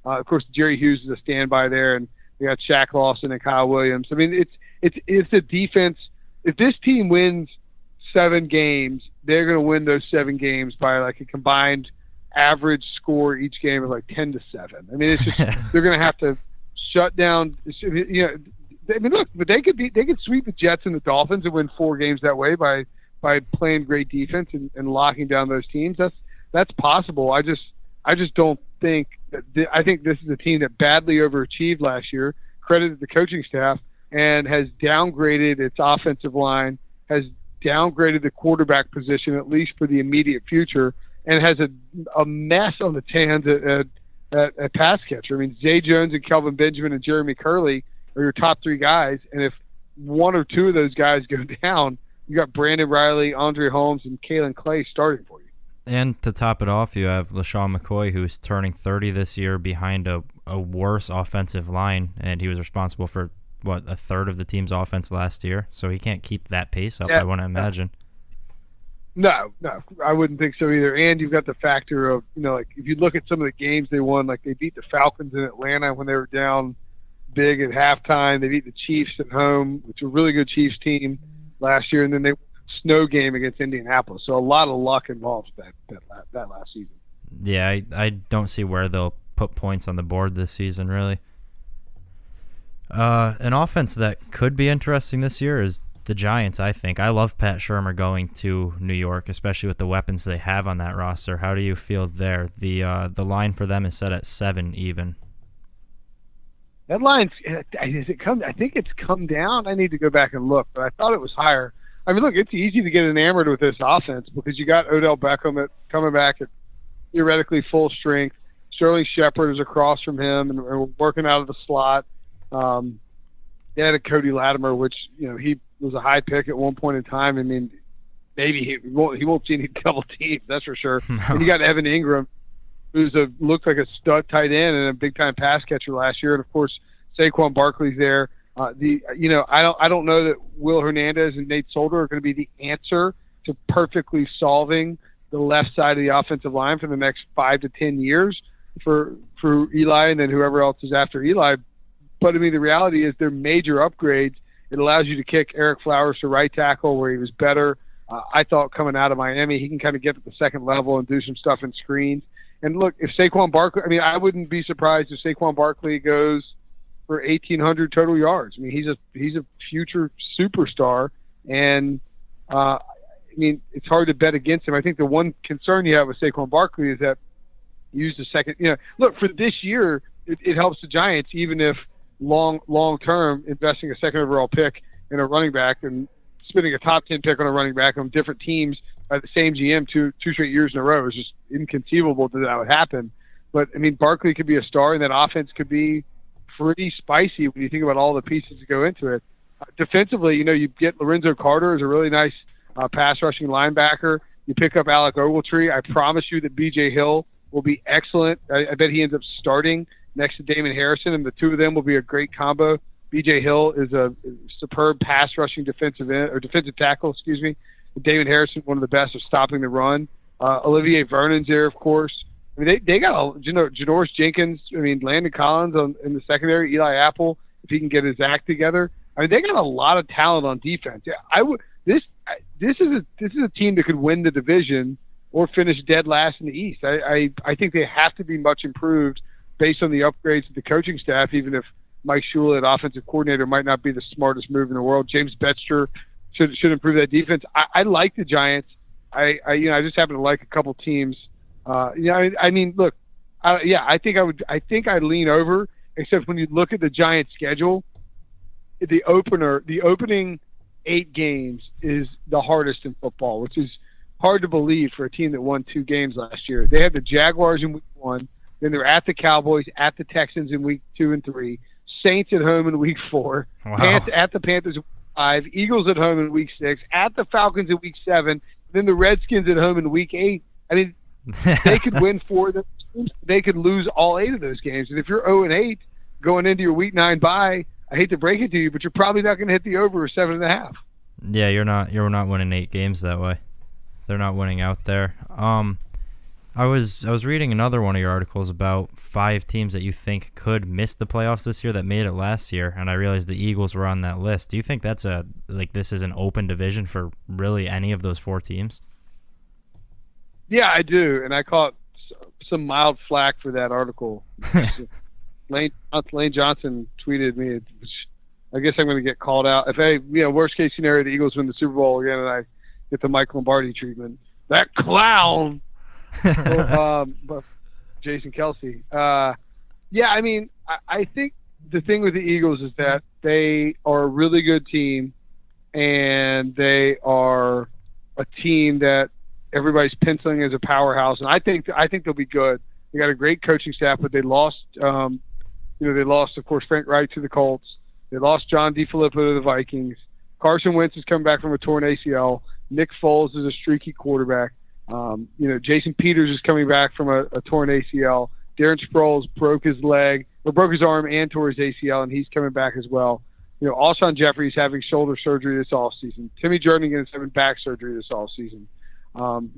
Of course, Jerry Hughes is a standby there, and they got Shaq Lawson and Kyle Williams. I mean, it's a defense. If this team wins 7 games, they're going to win those 7 games by like a combined average score each game of like 10-7. I mean, it's just they're going to have to shut down. I mean, look, but they could sweep the Jets and the Dolphins and win 4 games that way by playing great defense and locking down those teams. That's possible. I just don't think that. I think this is a team that badly overachieved last year. Credited the coaching staff and has downgraded its offensive line, has downgraded the quarterback position at least for the immediate future, and has a mess on the hands at pass catcher. I mean, Zay Jones and Kelvin Benjamin and Jeremy Curley are your top 3 guys, and if 1 or 2 of those guys go down, you got Brandon Riley, Andre Holmes, and Kalen Clay starting for you. And to top it off, you have LaShawn McCoy, who's turning 30 this year behind a worse offensive line, and he was responsible for, a third of the team's offense last year, so he can't keep that pace up, I want to imagine. No, I wouldn't think so either. And you've got the factor of, like if you look at some of the games they won, like they beat the Falcons in Atlanta when they were down big at halftime. They beat the Chiefs at home, which is a really good Chiefs team last year, and then they snow game against Indianapolis. So a lot of luck involved that last season. Yeah, I don't see where they'll put points on the board this season, really. An offense that could be interesting this year is the Giants, I think. I love Pat Shurmur going to New York, especially with the weapons they have on that roster. How do you feel there? The line for them is set at 7 even. That line's I think it's come down. I need to go back and look, but I thought it was higher. I mean, look, it's easy to get enamored with this offense because you got Odell Beckham coming back at theoretically full strength. Sterling Shepard is across from him and working out of the slot. They had a Cody Latimer, which, he was a high pick at one point in time. I mean, maybe he won't see any double teams, that's for sure. No. And you got Evan Ingram, who's looked like a stud tight end and a big time pass catcher last year, and of course Saquon Barkley's there. I don't know that Will Hernandez and Nate Solder are going to be the answer to perfectly solving the left side of the offensive line for the next 5 to 10 years for Eli and then whoever else is after Eli. But I mean, the reality is they're major upgrades. It allows you to kick Eric Flowers to right tackle where he was better. I thought coming out of Miami, he can kind of get at the second level and do some stuff in screens. And look, if Saquon Barkley, I mean, I wouldn't be surprised if Saquon Barkley goes for 1,800 total yards. I mean, he's a future superstar, and I mean, it's hard to bet against him. I think the one concern you have with Saquon Barkley is that you use the second. Look, for this year, it helps the Giants, even if long term investing a second overall pick in a running back and spending a top 10 pick on a running back on different teams by the same GM two straight years in a row is just inconceivable that would happen. But I mean, Barkley could be a star, and that offense could be pretty spicy when you think about all the pieces that go into it. Defensively, you get Lorenzo Carter as a really nice pass rushing linebacker. You pick up Alec Ogletree. I promise you that B.J. Hill will be excellent. I bet he ends up starting next to Damon Harrison, and the two of them will be a great combo. B.J. Hill is a superb pass rushing defensive tackle, Damon Harrison, one of the best at stopping the run. Olivier Vernon's there, of course. I mean, they got Janoris Jenkins. I mean, Landon Collins in the secondary. Eli Apple, if he can get his act together. I mean, they got a lot of talent on defense. Yeah, this is a team that could win the division or finish dead last in the East. I think they have to be much improved based on the upgrades to the coaching staff. Even if Mike Shula, at offensive coordinator, might not be the smartest move in the world, James Betster should improve that defense. I like the Giants. I just happen to like a couple teams. I mean, look, I think I'd lean over, except when you look at the Giants' schedule, the opening 8 games is the hardest in football, which is hard to believe for a team that won 2 games last year. They had the Jaguars in week 1, then they're at the Cowboys, at the Texans in week 2 and 3, Saints at home in week 4, Wow. at the Panthers in week 5, Eagles at home in week 6, at the Falcons in week 7, then the Redskins at home in week 8. I mean, they could win 4 of them. They could lose all 8 of those games. And if you're 0-8 going into your week 9 bye, I hate to break it to you, but you're probably not going to hit the over 7.5. Yeah, you're not winning 8 games that way. They're not winning out there. I was reading another one of your articles about 5 teams that you think could miss the playoffs this year that made it last year, and I realized the Eagles were on that list. Do you think this is an open division for really any of those 4 teams? Yeah, I do, and I caught some mild flack for that article. Lane Johnson tweeted me. I guess I'm going to get called out. If worst case scenario, the Eagles win the Super Bowl again, and I get the Mike Lombardi treatment. That clown. But Jason Kelsey. Yeah, I mean, I think the thing with the Eagles is that they are a really good team, and they are a team that everybody's penciling as a powerhouse, and I think they'll be good. They got a great coaching staff, but they lost. They lost, of course, Frank Wright to the Colts. They lost John DeFilippo to the Vikings. Carson Wentz is coming back from a torn ACL. Nick Foles is a streaky quarterback. Jason Peters is coming back from a torn ACL. Darren Sproles broke his arm and tore his ACL, and he's coming back as well. Alshon Jeffrey's having shoulder surgery this offseason. Timmy Jernigan is having back surgery this offseason.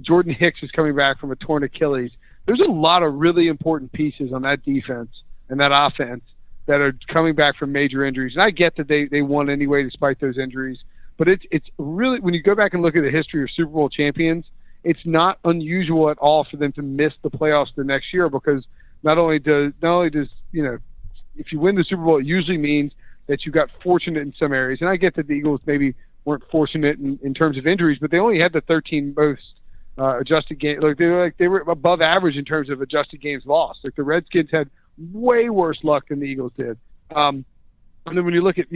Jordan Hicks is coming back from a torn Achilles. There's a lot of really important pieces on that defense and that offense that are coming back from major injuries. And I get that they won anyway despite those injuries. But it's really, when you go back and look at the history of Super Bowl champions, it's not unusual at all for them to miss the playoffs the next year, because not only does if you win the Super Bowl, it usually means that you got fortunate in some areas. And I get that the Eagles maybe weren't fortunate in terms of injuries, but they only had the 13 most adjusted games. They were above average in terms of adjusted games lost. Like the Redskins had way worse luck than the Eagles did. And then when you look at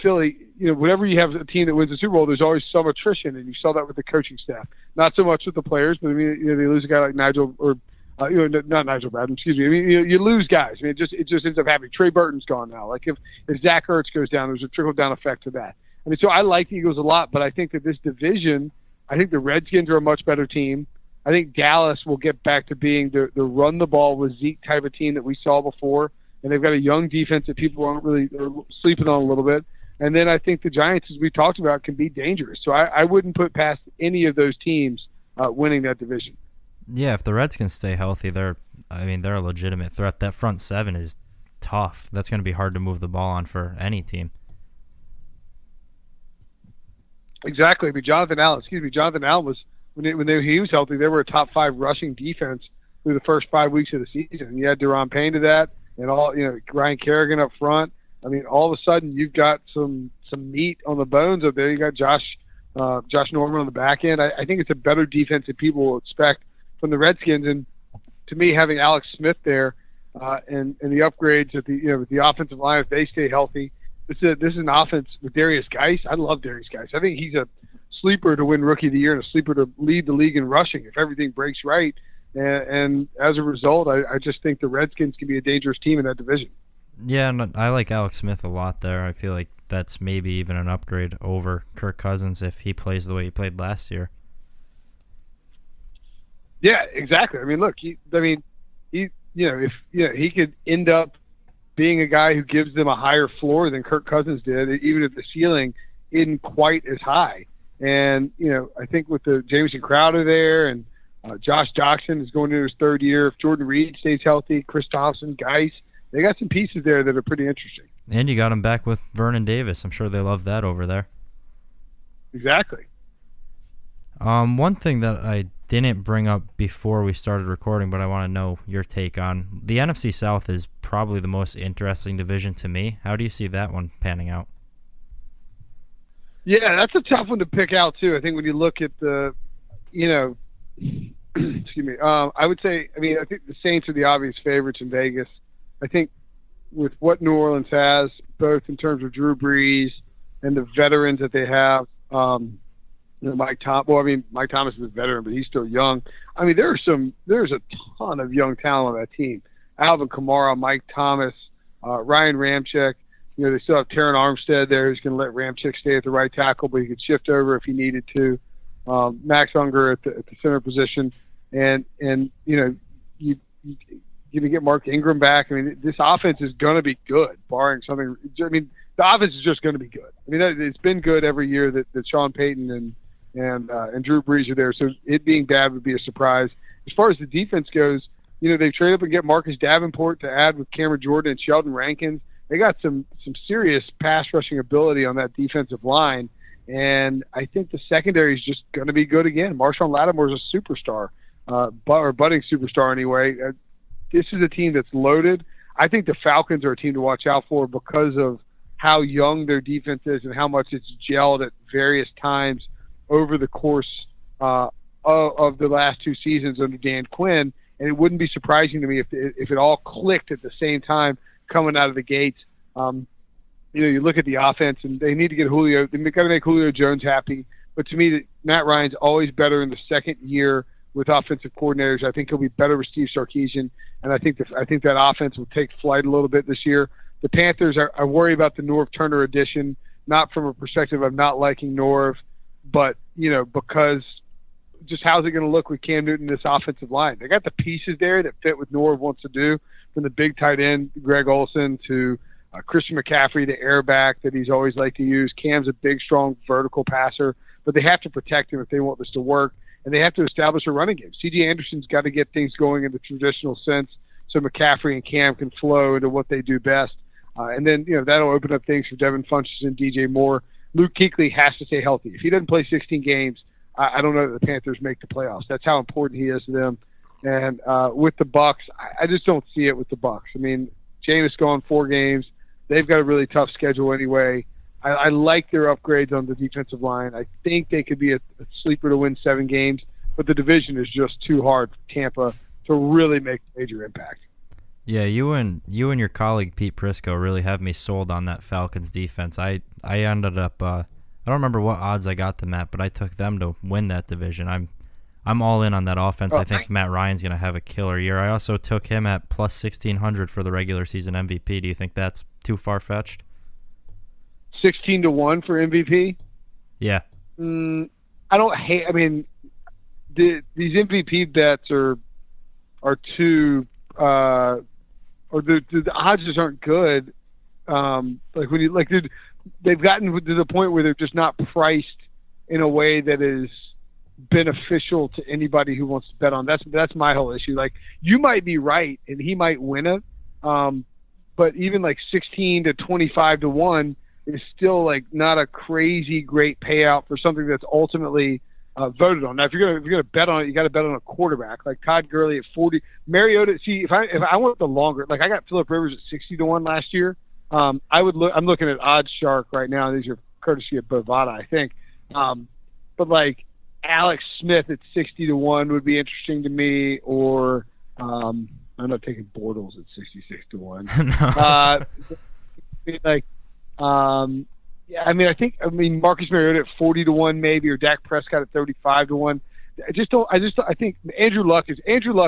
Philly, whenever you have a team that wins the Super Bowl, there's always some attrition, and you saw that with the coaching staff. Not so much with the players, but I mean, they lose a guy like Nigel or Not Nigel Bradham, excuse me. I mean, you lose guys. I mean, it just ends up happening. Trey Burton's gone now. Like if Zach Ertz goes down, there's a trickle down effect to that. I mean, so I like the Eagles a lot, but I think that this division, I think the Redskins are a much better team. I think Dallas will get back to being the run the ball with Zeke type of team that we saw before, and they've got a young defense that people aren't really sleeping on a little bit. And then I think the Giants, as we talked about, can be dangerous. So I wouldn't put past any of those teams winning that division. Yeah, if the Redskins stay healthy, they're a legitimate threat. That front seven is tough. That's going to be hard to move the ball on for any team. Exactly. I mean, Jonathan Allen was when he was healthy, they were a top 5 rushing defense through the first 5 weeks of the season. And you had Deron Payne to that, and Ryan Kerrigan up front. I mean, all of a sudden you've got some meat on the bones up there. You got Josh Norman on the back end. I think it's a better defense than people will expect from the Redskins. And to me, having Alex Smith there and the upgrades at the offensive line, if they stay healthy, this is an offense with Darius Geis. I love Darius Geis. I think he's a sleeper to win Rookie of the Year and a sleeper to lead the league in rushing if everything breaks right. And as a result, I just think the Redskins can be a dangerous team in that division. Yeah, and I like Alex Smith a lot there. I feel like that's maybe even an upgrade over Kirk Cousins if he plays the way he played last year. Yeah, exactly. I mean, look, he could end up being a guy who gives them a higher floor than Kirk Cousins did, even if the ceiling isn't quite as high. And I think with the Jamison Crowder there and Josh Jackson is going into his 3rd year. If Jordan Reed stays healthy, Chris Thompson, Geis, they got some pieces there that are pretty interesting. And you got him back with Vernon Davis. I'm sure they love that over there. Exactly. One thing that I didn't bring up before we started recording, but I want to know your take on, the NFC South is probably the most interesting division to me. How do you see that one panning out? Yeah, that's a tough one to pick out too. I think when you look at the, excuse me, I would say, I think the Saints are the obvious favorites in Vegas. I think with what New Orleans has, both in terms of Drew Brees and the veterans that they have, Mike Thomas is a veteran, but he's still young. I mean, there's a ton of young talent on that team. Alvin Kamara, Mike Thomas, Ryan Ramczyk. They still have Terron Armstead there who's going to let Ramczyk stay at the right tackle, but he could shift over if he needed to. Max Unger at the center position, and you're going to get Mark Ingram back. I mean, this offense is going to be good, barring something. I mean, the offense is just going to be good. I mean, it's been good every year that Sean Payton and Drew Brees are there. So it being bad would be a surprise. As far as the defense goes, they trade up and get Marcus Davenport to add with Cameron Jordan and Sheldon Rankins. They got some serious pass rushing ability on that defensive line. And I think the secondary is just going to be good again. Marshawn Lattimore is a superstar, or budding superstar anyway. This is a team that's loaded. I think the Falcons are a team to watch out for because of how young their defense is and how much it's gelled at various times over the course of the last 2 seasons under Dan Quinn. And it wouldn't be surprising to me if it all clicked at the same time coming out of the gates. You look at the offense, and they need to get Julio. They've got to make Julio Jones happy. But to me, Matt Ryan's always better in the second year with offensive coordinators. I think he'll be better with Steve Sarkisian, and I think that offense will take flight a little bit this year. The Panthers, I worry about the Norv Turner addition, not from a perspective of not liking Norv, but because just how's it going to look with Cam Newton in this offensive line? They got the pieces there that fit what Norv wants to do, from the big tight end Greg Olsen to Christian McCaffrey, the airback that he's always liked to use. Cam's a big, strong vertical passer, but they have to protect him if they want this to work, and they have to establish a running game. C.J. Anderson's got to get things going in the traditional sense so McCaffrey and Cam can flow into what they do best. And then, that'll open up things for Devin Funchess and DJ Moore. Luke Kuechly has to stay healthy. If he doesn't play 16 games, I don't know that the Panthers make the playoffs. That's how important he is to them. And with the Bucs, I just don't see it with the Bucs. I mean, Jameis gone 4 games. They've got a really tough schedule anyway. I like their upgrades on the defensive line. I think they could be a sleeper to win 7 games, but the division is just too hard for Tampa to really make a major impact. Yeah, you and your colleague Pete Prisco really have me sold on that Falcons defense. I ended up I don't remember what odds I got them at, but I took them to win that division. I'm all in on that offense. Oh, I think Matt Ryan's going to have a killer year. I also took him at plus 1,600 for the regular season MVP. Do you think that's too far-fetched? 16-1 for MVP. Yeah. I don't hate. I mean, these MVP bets are too, or the odds just aren't good. Like when you they've gotten to the point where they're just not priced in a way that is beneficial to anybody who wants to bet on. That's my whole issue. Like, you might be right and he might win it, but even like 16 to 25 to 1 is still like not a crazy great payout for something that's ultimately voted on. Now, if you're gonna bet on it, you got to bet on a quarterback like Todd Gurley at 40. Mariota. See, if I want the longer, like I got Phillip Rivers at 60 to 1 last year. I'm looking at Odds Shark right now. These are courtesy of Bovada, I think. But like Alex Smith at 60 to 1 would be interesting to me, or I'm not taking Bortles at 66 to 1. Yeah, I mean Marcus Mariota at 40 to 1 maybe, or Dak Prescott at 35 to 1. I think Andrew Luck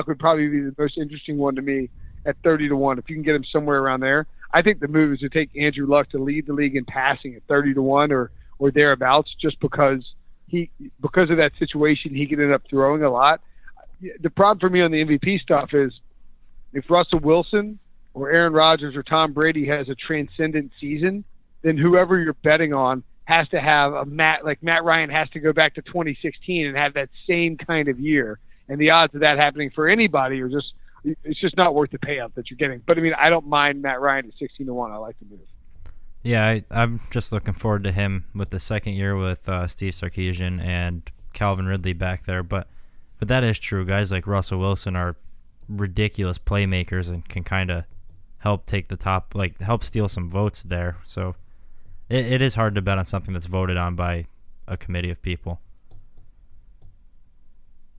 would probably be the most interesting one to me at 30 to 1 if you can get him somewhere around there. I think the move is to take Andrew Luck to lead the league in passing at 30 to 1 or thereabouts, just because of that situation he could end up throwing a lot. The problem for me on the MVP stuff is if Russell Wilson or Aaron Rodgers or Tom Brady has a transcendent season, then whoever you're betting on has to have Matt Ryan has to go back to 2016 and have that same kind of year. And the odds of that happening for anybody it's just not worth the payout that you're getting. But I mean, I don't mind Matt Ryan at 16 to 1. I like the move. Yeah, I'm just looking forward to him with the second year with Steve Sarkisian and Calvin Ridley back there. But that is true. Guys like Russell Wilson are ridiculous playmakers and can kind of help take the top, like help steal some votes there. So it is hard to bet on something that's voted on by a committee of people.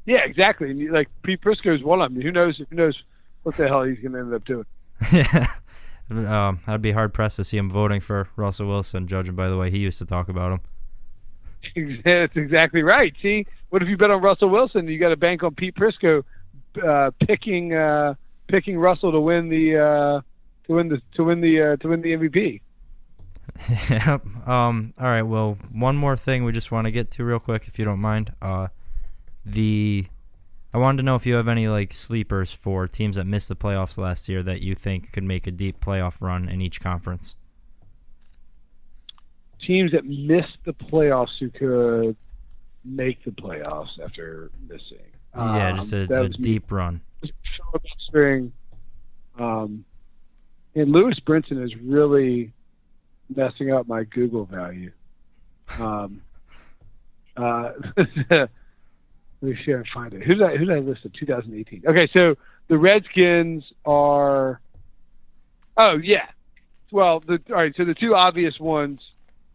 Yeah, exactly. And like Pete Prisco is one of them. Who knows what the hell he's going to end up doing. Yeah. I'd be hard-pressed to see him voting for Russell Wilson, judging by the way he used to talk about him. That's exactly right. See, what if you bet on Russell Wilson? You got to bank on Pete Prisco picking Russell to win the MVP. Yep. All right. Well, one more thing we just want to get to real quick, if you don't mind. I wanted to know if you have any like sleepers for teams that missed the playoffs last year that you think could make a deep playoff run in each conference. Teams that missed the playoffs who could make the playoffs after missing. Yeah, just a deep run. And Lewis Brinson is really messing up my Google value. Let me see if I find it. Who did I list in 2018? Okay, so the Redskins are. Oh yeah, well, all right. So the two obvious ones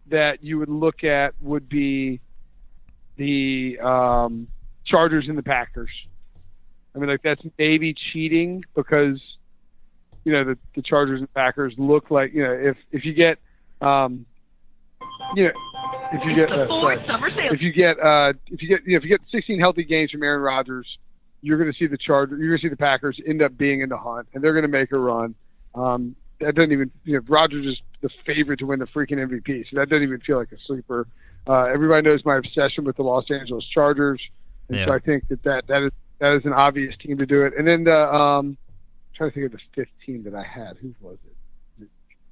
that you would look at would be the Chargers and the Packers. I mean, like that's maybe cheating because the Chargers and Packers look like if you get if you get 16 healthy games from Aaron Rodgers, you're going to see the Packers end up being in the hunt, and they're going to make a run. That doesn't even Rodgers is the favorite to win the freaking MVP, so that doesn't even feel like a sleeper. Everybody knows my obsession with the Los Angeles Chargers, and so I think that is an obvious team to do it. And then I'm trying to think of the fifth team that I had. Who was it?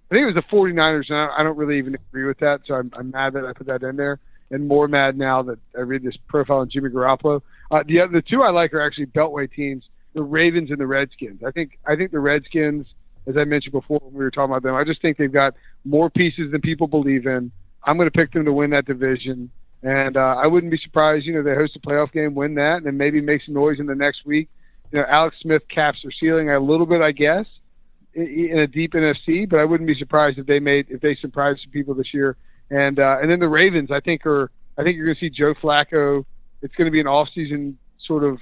I think it was the 49ers, and I don't really even agree with that, so I'm mad that I put that in there, and more mad now that I read this profile on Jimmy Garoppolo. The two I like are actually Beltway teams, the Ravens and the Redskins. I think the Redskins, as I mentioned before when we were talking about them, I just think they've got more pieces than people believe in. I'm going to pick them to win that division, and I wouldn't be surprised, they host a playoff game, win that, and then maybe make some noise in the next week. Alex Smith caps their ceiling a little bit, I guess, in a deep NFC, but I wouldn't be surprised if they surprised some people this year. And then the Ravens, I think you're going to see Joe Flacco. It's going to be an off-season sort of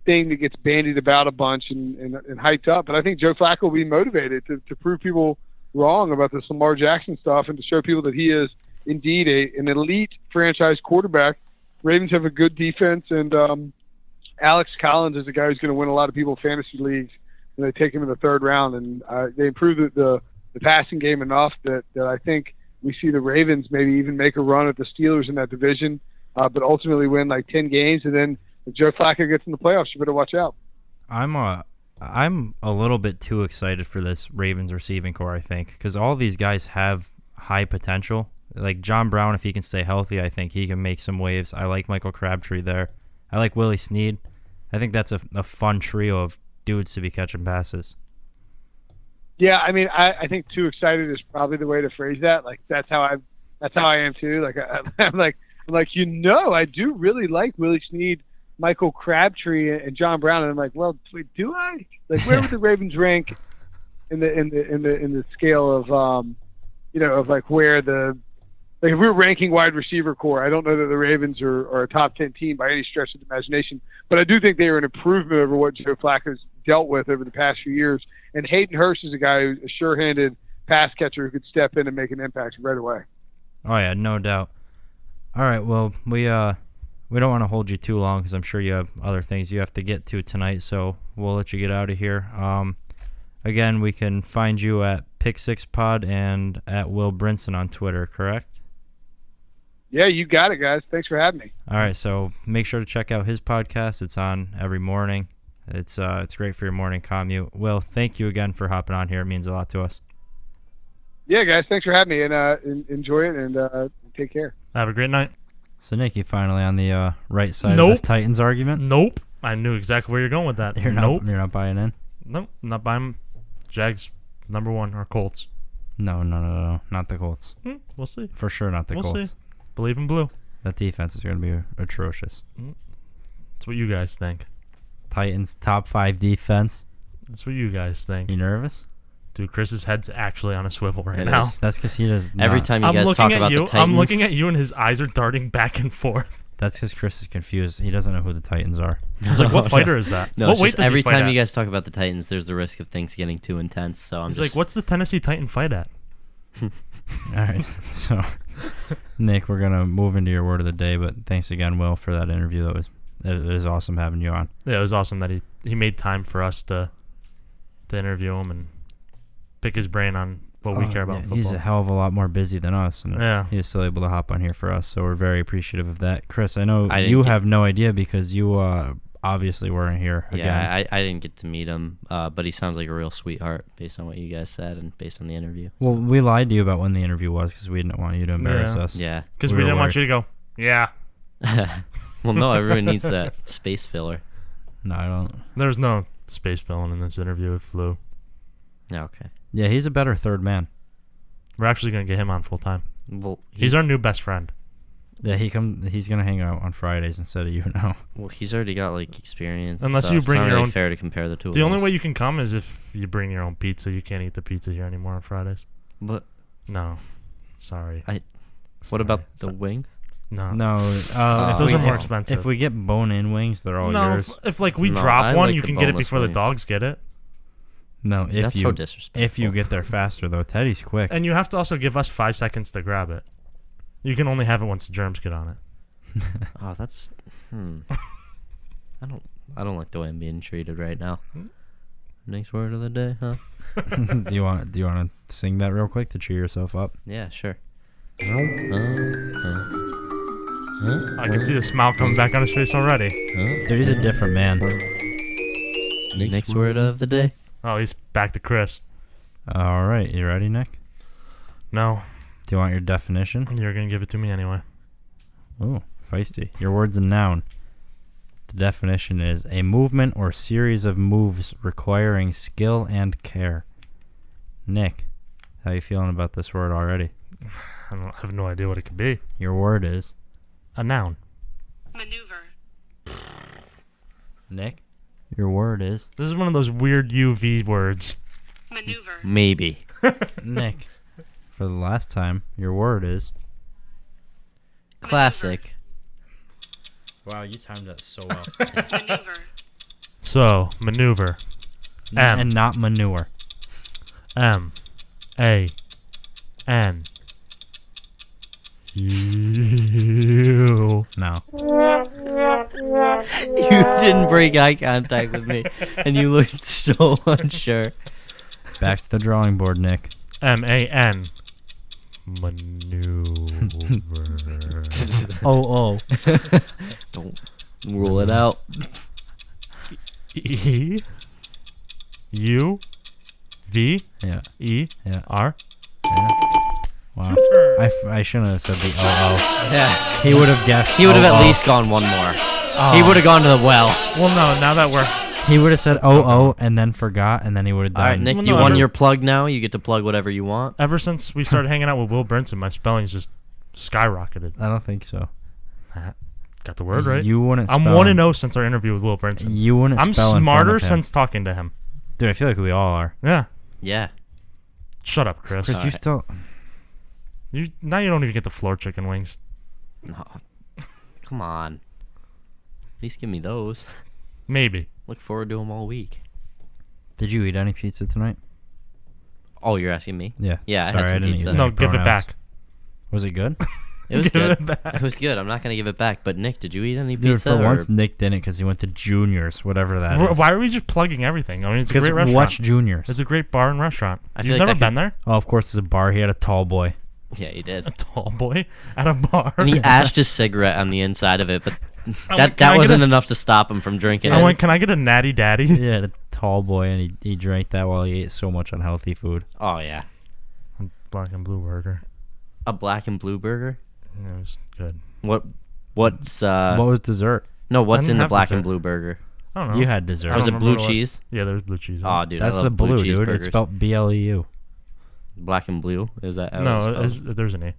thing that gets bandied about a bunch and hyped up. But I think Joe Flacco will be motivated to prove people wrong about this Lamar Jackson stuff and to show people that he is indeed an elite franchise quarterback Ravens have a good defense, and Alex Collins is a guy who's going to win a lot of people fantasy leagues, and they take him in the third round. And they improved the passing game enough that I think we see the Ravens maybe even make a run at the Steelers in that division, but ultimately win like 10 games. And then if Joe Flacco gets in the playoffs, you better watch out. I'm a little bit too excited for this Ravens receiving core, I think, because all these guys have high potential. Like John Brown, if he can stay healthy, I think he can make some waves. I like Michael Crabtree there. I like Willie Snead. I think that's a fun trio of dudes to be catching passes. Yeah, I mean, I think too excited is probably the way to phrase that. Like that's how I am too. Like I'm like I do really like Willie Snead, Michael Crabtree, and John Brown. And I'm like, well, wait, do I? Like, where would the Ravens rank in the scale of of like where the if we're ranking wide receiver core, I don't know that the Ravens are a top 10 team by any stretch of the imagination, but I do think they are an improvement over what Joe Flacco's dealt with over the past few years. And Hayden Hurst is a guy who's a sure-handed pass catcher who could step in and make an impact right away. Oh yeah, no doubt. All right, well we don't want to hold you too long because I'm sure you have other things you have to get to tonight, so we'll let you get out of here. Again, we can find you at Pick6Pod and at Will Brinson on Twitter, correct? Yeah, you got it, guys. Thanks for having me. All right, so make sure to check out his podcast. It's on every morning. It's great for your morning commute. Will, thank you again for hopping on here. It means a lot to us. Yeah, guys, thanks for having me, and enjoy it, and take care. Have a great night. So, Nick, you finally on the right side of this Titans argument? Nope. I knew exactly where you're going with that. You're not buying in? Nope, not buying. Jags number 1 or Colts. No, not the Colts. We'll see. For sure not the Colts. We'll see. Believe in blue. That defense is going to be atrocious. That's what you guys think. Titans top 5 defense. That's what you guys think. You nervous? Dude, Chris's head's actually on a swivel right It now. is. That's because he does not. Every time you guys talk about the Titans, I'm looking at you and his eyes are darting back and forth. That's because Chris is confused. He doesn't know who the Titans are. I was like, what fighter is that? No, what it's weight just does he every fight time at? you guys talk about the Titans, there's the risk of things getting too intense. So He's like, what's the Tennessee Titan fight at? All right, so Nick, we're gonna move into your word of the day, but thanks again, Will, for that interview. It was awesome having you on. Yeah, it was awesome that he made time for us to interview him and pick his brain on what we care about in football. He's a hell of a lot more busy than us, and Yeah. he was still able to hop on here for us, so we're very appreciative of that. Chris, I know you have no idea because you obviously weren't here again. Yeah, I didn't get to meet him, but he sounds like a real sweetheart based on what you guys said and based on the interview. Well, we lied to you about when the interview was because we didn't want you to embarrass us. Yeah. Because we didn't want you to go, yeah. Well, no, everyone needs that space filler. No, I don't. There's no space filling in this interview. It flew. Yeah, okay. Yeah, he's a better third man. We're actually going to get him on full time. Well, He's our new best friend. Yeah, he's gonna hang out on Fridays instead of you now. Well, he's already got like experience. Unless so you it's bring not your really own- fair to compare the two. The of only us. way you can come is if you bring your own pizza. You can't eat the pizza here anymore on Fridays. But No. Sorry. what about the wing? No. No, Those are more expensive. If we get bone-in wings, they're all No, yours. if like we No, drop I one, like you the can get it boneless before the wings. dogs get it. No, if That's you so disrespectful. if you get there faster though, Teddy's quick. And you have to also give us 5 seconds to grab it. You can only have it once the germs get on it. Oh, that's. I don't like the way I'm being treated right now. Next word of the day, huh? Do you want to sing that real quick to cheer yourself up? Yeah, sure. I can see the smile coming back on his face already. Dude, he's a different man. Next word of the day. Oh, he's back to Chris. All right, you ready, Nick? No, Do you want your definition? you're going to give it to me anyway. Oh, feisty. Your word's a noun. The definition is a movement or series of moves requiring skill and care. Nick, how you feeling about this word already? I have no idea what it could be. Your word is A noun. Maneuver. Nick. Your word is This is one of those weird UV words. Maneuver. Maybe. Nick. For the last time, your word is Classic. Wow, you timed that so well. Maneuver. So, maneuver. And not manure. M-A-N. U. No. You didn't break eye contact with me, and you looked so unsure. Back to the drawing board, Nick. MAN. Maneuver. Oh. Don't rule it out. E. U. V. Yeah. E. Yeah. R. Wow. I shouldn't have said the Yeah. He would have guessed. He would have at oh. least gone one more. Oh. He would have gone to the well. Well, no. Now that we're He would have said That's not oh and then forgot, and then he would have done. All right, Nick, Well, you no, won every- your plug now. You get to plug whatever you want. ever since we started hanging out with Will Brinson, my spelling's just skyrocketed. I don't think so. Got the word right. You wouldn't. I'm spell 1-0 since our interview with Will Brinson. You wouldn't. I'm spell in front smarter of him. since talking to him. Dude, I feel like we all are. Yeah. Yeah. Shut up, Chris. Chris, you still. Now you don't even get the floor chicken wings. No. Come on. At least give me those. Maybe. Look forward to them all week. Did you eat any pizza tonight? Oh, you're asking me? Yeah. Yeah, I had Sorry, some I didn't pizza. use No, any give it pronouns. back. Was it good? It was Give good. it back. It was good. I'm not gonna give it back. But Nick, did you eat any Dude, pizza? for or- once, Nick didn't because he went to Juniors, whatever that is. Why are we just plugging everything? I mean, it's a Because great restaurant. watch Juniors. It's a great bar and restaurant. I feel You've like never that been there? Oh, of course, it's a bar. He had a tall boy. Yeah, he did. A tall boy at a bar. And he ashed his cigarette on the inside of it, but I that went, "Can I get wasn't a-" enough to stop him from drinking I it. went, can I get a natty daddy? He had a tall boy, and he drank that while he ate so much unhealthy food. Oh yeah, Black and blue burger. a black and blue burger. Yeah, it was good. What's what was dessert? no? What's didn't in the have black dessert. and blue burger? I don't know. You had dessert. I Was don't it remember blue what it was. cheese? Yeah, there was blue cheese. Oh, dude, That's I the love blue, cheese dude. burgers. It's spelled BLEU. Black and blue. Is that how no, it's spelled? there's an E.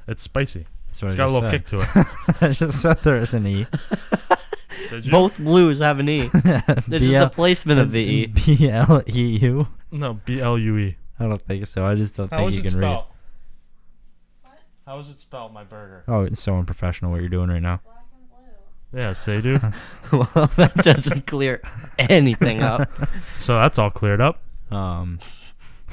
It's spicy. That's what It's I got a just little said. kick to it. I just said there is an E. Did you? Both blues have an E. This is the placement of the E. BLEU. No, BLUE. I don't think so. I just don't How think is you it can read. spelled? How is it spelled, my burger? Oh, it's so unprofessional what you're doing right now. Yes, they do. Well, that doesn't clear anything up. So that's all cleared up.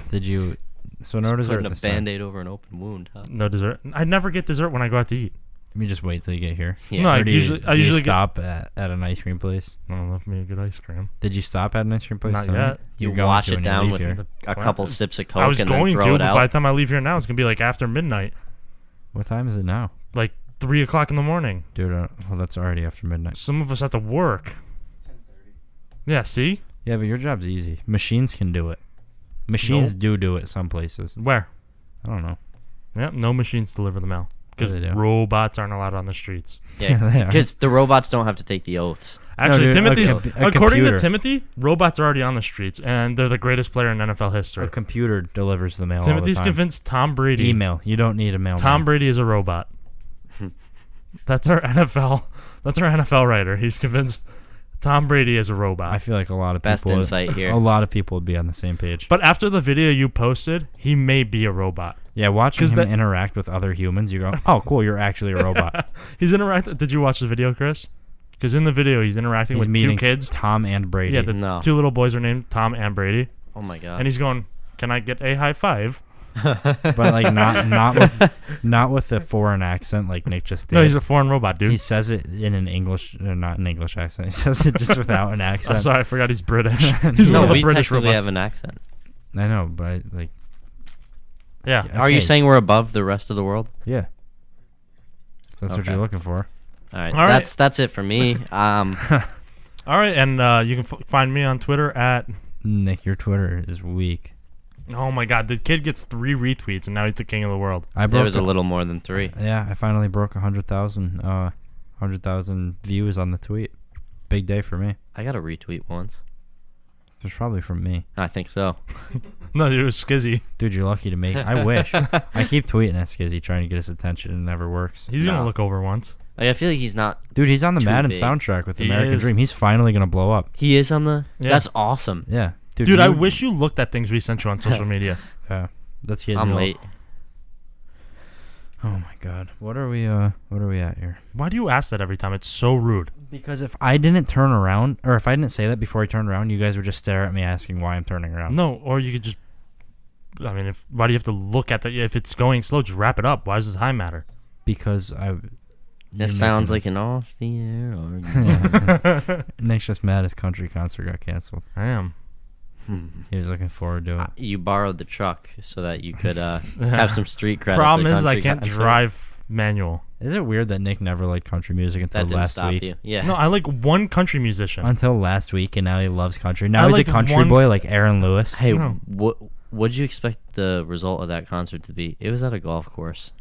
Did you? So no dessert Putting a this time. band-aid over an open wound, huh? No dessert. I never get dessert when I go out to eat. Let me just wait till you get here. Yeah. No, I Or do you, usually do you get. stop at an ice cream place. Oh, love me a good ice cream. Did you stop at an ice cream place? Not tonight? yet. You You're going wash to it when you down leave with here. a couple sips of Coke I was and going then to, throw it but by the out. time I leave here now, it's gonna be like after midnight, What time is it now, like 3 o'clock in the morning. dude? Well, that's already after midnight. Some of us have to work. Yeah, see? Yeah, but your job's easy. Machines can do it. Machines do it some places. Where? I don't know. Yeah, no machines deliver the mail because they do. robots aren't allowed on the streets. Yeah, they Yeah, are. because the robots don't have to take the oaths. Actually, dude, Timothy's a according to computer. Timothy, robots are already on the streets, and they're the greatest player in NFL A history. computer delivers the mail. Timothy's all the time. convinced Tom Brady. Email. You don't need a mail. Tom Brady is a robot. That's our NFL. That's our NFL writer. He's convinced Tom Brady is a robot. I feel like a lot of Best people. insight here. A lot of people would be on the same page. But after the video you posted, he may be a robot. Yeah, watching 'Cause him that- interact with other humans, you go, "Oh, cool! You're actually a robot." He's interacting. Did you watch the video, Chris? Because in the video he's interacting He's with meeting two kids. Tom and Brady. Yeah, the No. two little boys are named Tom and Brady, Oh my god. and he's going, "Can I get a high five?" but like not with a foreign accent like Nick just did. No, he's a foreign robot, dude. He says it in an English, or not an English accent. He says it just without an Oh, accent. sorry, I forgot he's British. He's no, one of the we British technically robots. have an accent. I know, but like, Yeah. Are you okay, saying we're above the rest of the world? Yeah, if that's what Okay. you're looking for. All right, All right. that's it for me. All right, and you can find me on Twitter at. Nick, your Twitter is weak. Oh my God, the kid gets 3 retweets, and now he's the king of the world. I there broke was a little more than 3. Yeah, I finally broke 100,000 views on the tweet. Big day for me. I got a retweet once. It was probably from me. I think so. No, dude, it was Skizzy. Dude, you're lucky to make. I wish. I keep tweeting at Skizzy trying to get his attention and it never works. He's gonna No. look over once. Like, I feel like he's not. Dude, he's on the Too Madden big. soundtrack with He American is. Dream. He's finally gonna blow up. He is on the. Yeah. That's awesome. Yeah, Dude, I you- wish you looked at things we sent you on social media. Yeah, let's get. I'm real. late. Oh my God, what are we at here? Why do you ask that every time? It's so rude. Because if I didn't turn around, or if I didn't say that before I turned around, you guys would just stare at me asking why I'm turning around. No, or you could just. I mean, why do you have to look at the? If it's going slow, just wrap it up. Why does the time matter? Because This sounds like an off the air argument. Nick's just mad his country concert got canceled. I am. He was looking forward to it. You borrowed the truck so that you could have some street credit. Problem for the is, I country can't concert. drive manual. Is it weird that Nick never liked country music until That didn't last stop week? you. Yeah. No, I like one country musician. Until last week, and now he loves country. Now I he's a liked country one- boy like Aaron Lewis. Hey, No. what'd you expect the result of that concert to be? It was at a golf course.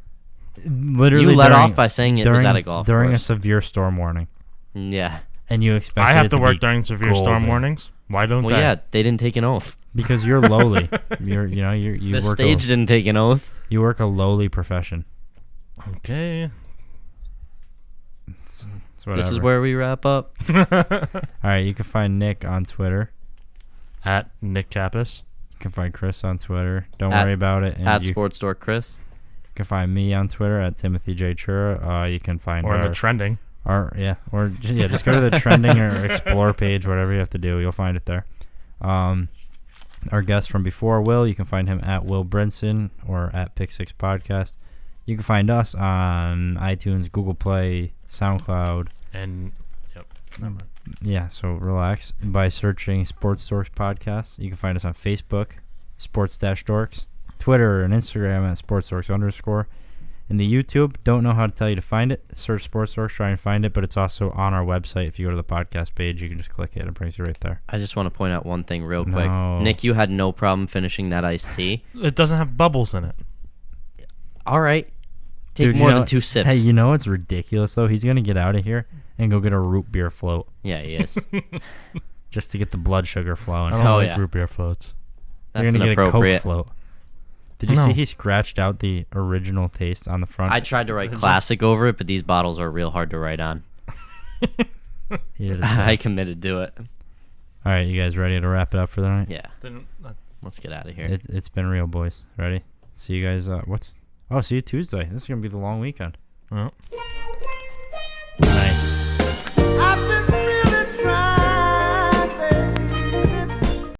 Literally, You let during- off by saying it was at a golf during course. a severe storm warning, Yeah. and you expect I have to work during severe storm golden. warnings. Why don't Well, they? yeah, they didn't take an oath. because you're lowly. You The work stage didn't take an oath. you work a lowly profession. Okay. It's This is whatever. where we wrap up. All right, you can find Nick on Twitter. At Nick Kappas. You can find Chris on Twitter. Don't At- worry about it. And At you Sports Store Chris. can find me on Twitter at Timothy J. Chura. You can find Or in our, the trending. just go to the trending or explore page, whatever you have to do. You'll find it there. Our guest from before, Will, you can find him at Will Brinson or at Pick Six Podcast. You can find us on iTunes, Google Play, SoundCloud. And, yep. Never mind. Yeah, so relax by searching Sports Dorks Podcast. You can find us on Facebook, Sports-Dorks, Twitter and Instagram at Sports Dorks _. And the YouTube, don't know how to tell you to find it. Search Sports Dorks, try and find it, but it's also on our website. If you go to the podcast page, you can just click it. It brings you right there. I just want to point out one thing real quick. No. Nick, you had no problem finishing that iced tea. It doesn't have bubbles in it. All right. Take Dude, more you know- than 2 sips. Hey, you know what's ridiculous, though? He's going to get out of here and go get a root beer float Yeah, he is. just to get the blood sugar flowing. I don't Oh, like yeah. root beer floats. You're That's going to get a Coke inappropriate. float. Did you No. see he scratched out the original taste on the front? I tried to write classic over it, but these bottles are real hard to write on. He did his I best. committed to it. All right, you guys ready to wrap it up for the night? Yeah. Didn't, Let's get out of here. It's been real, boys. Ready? See you guys. See you Tuesday. This is gonna be the long weekend. well,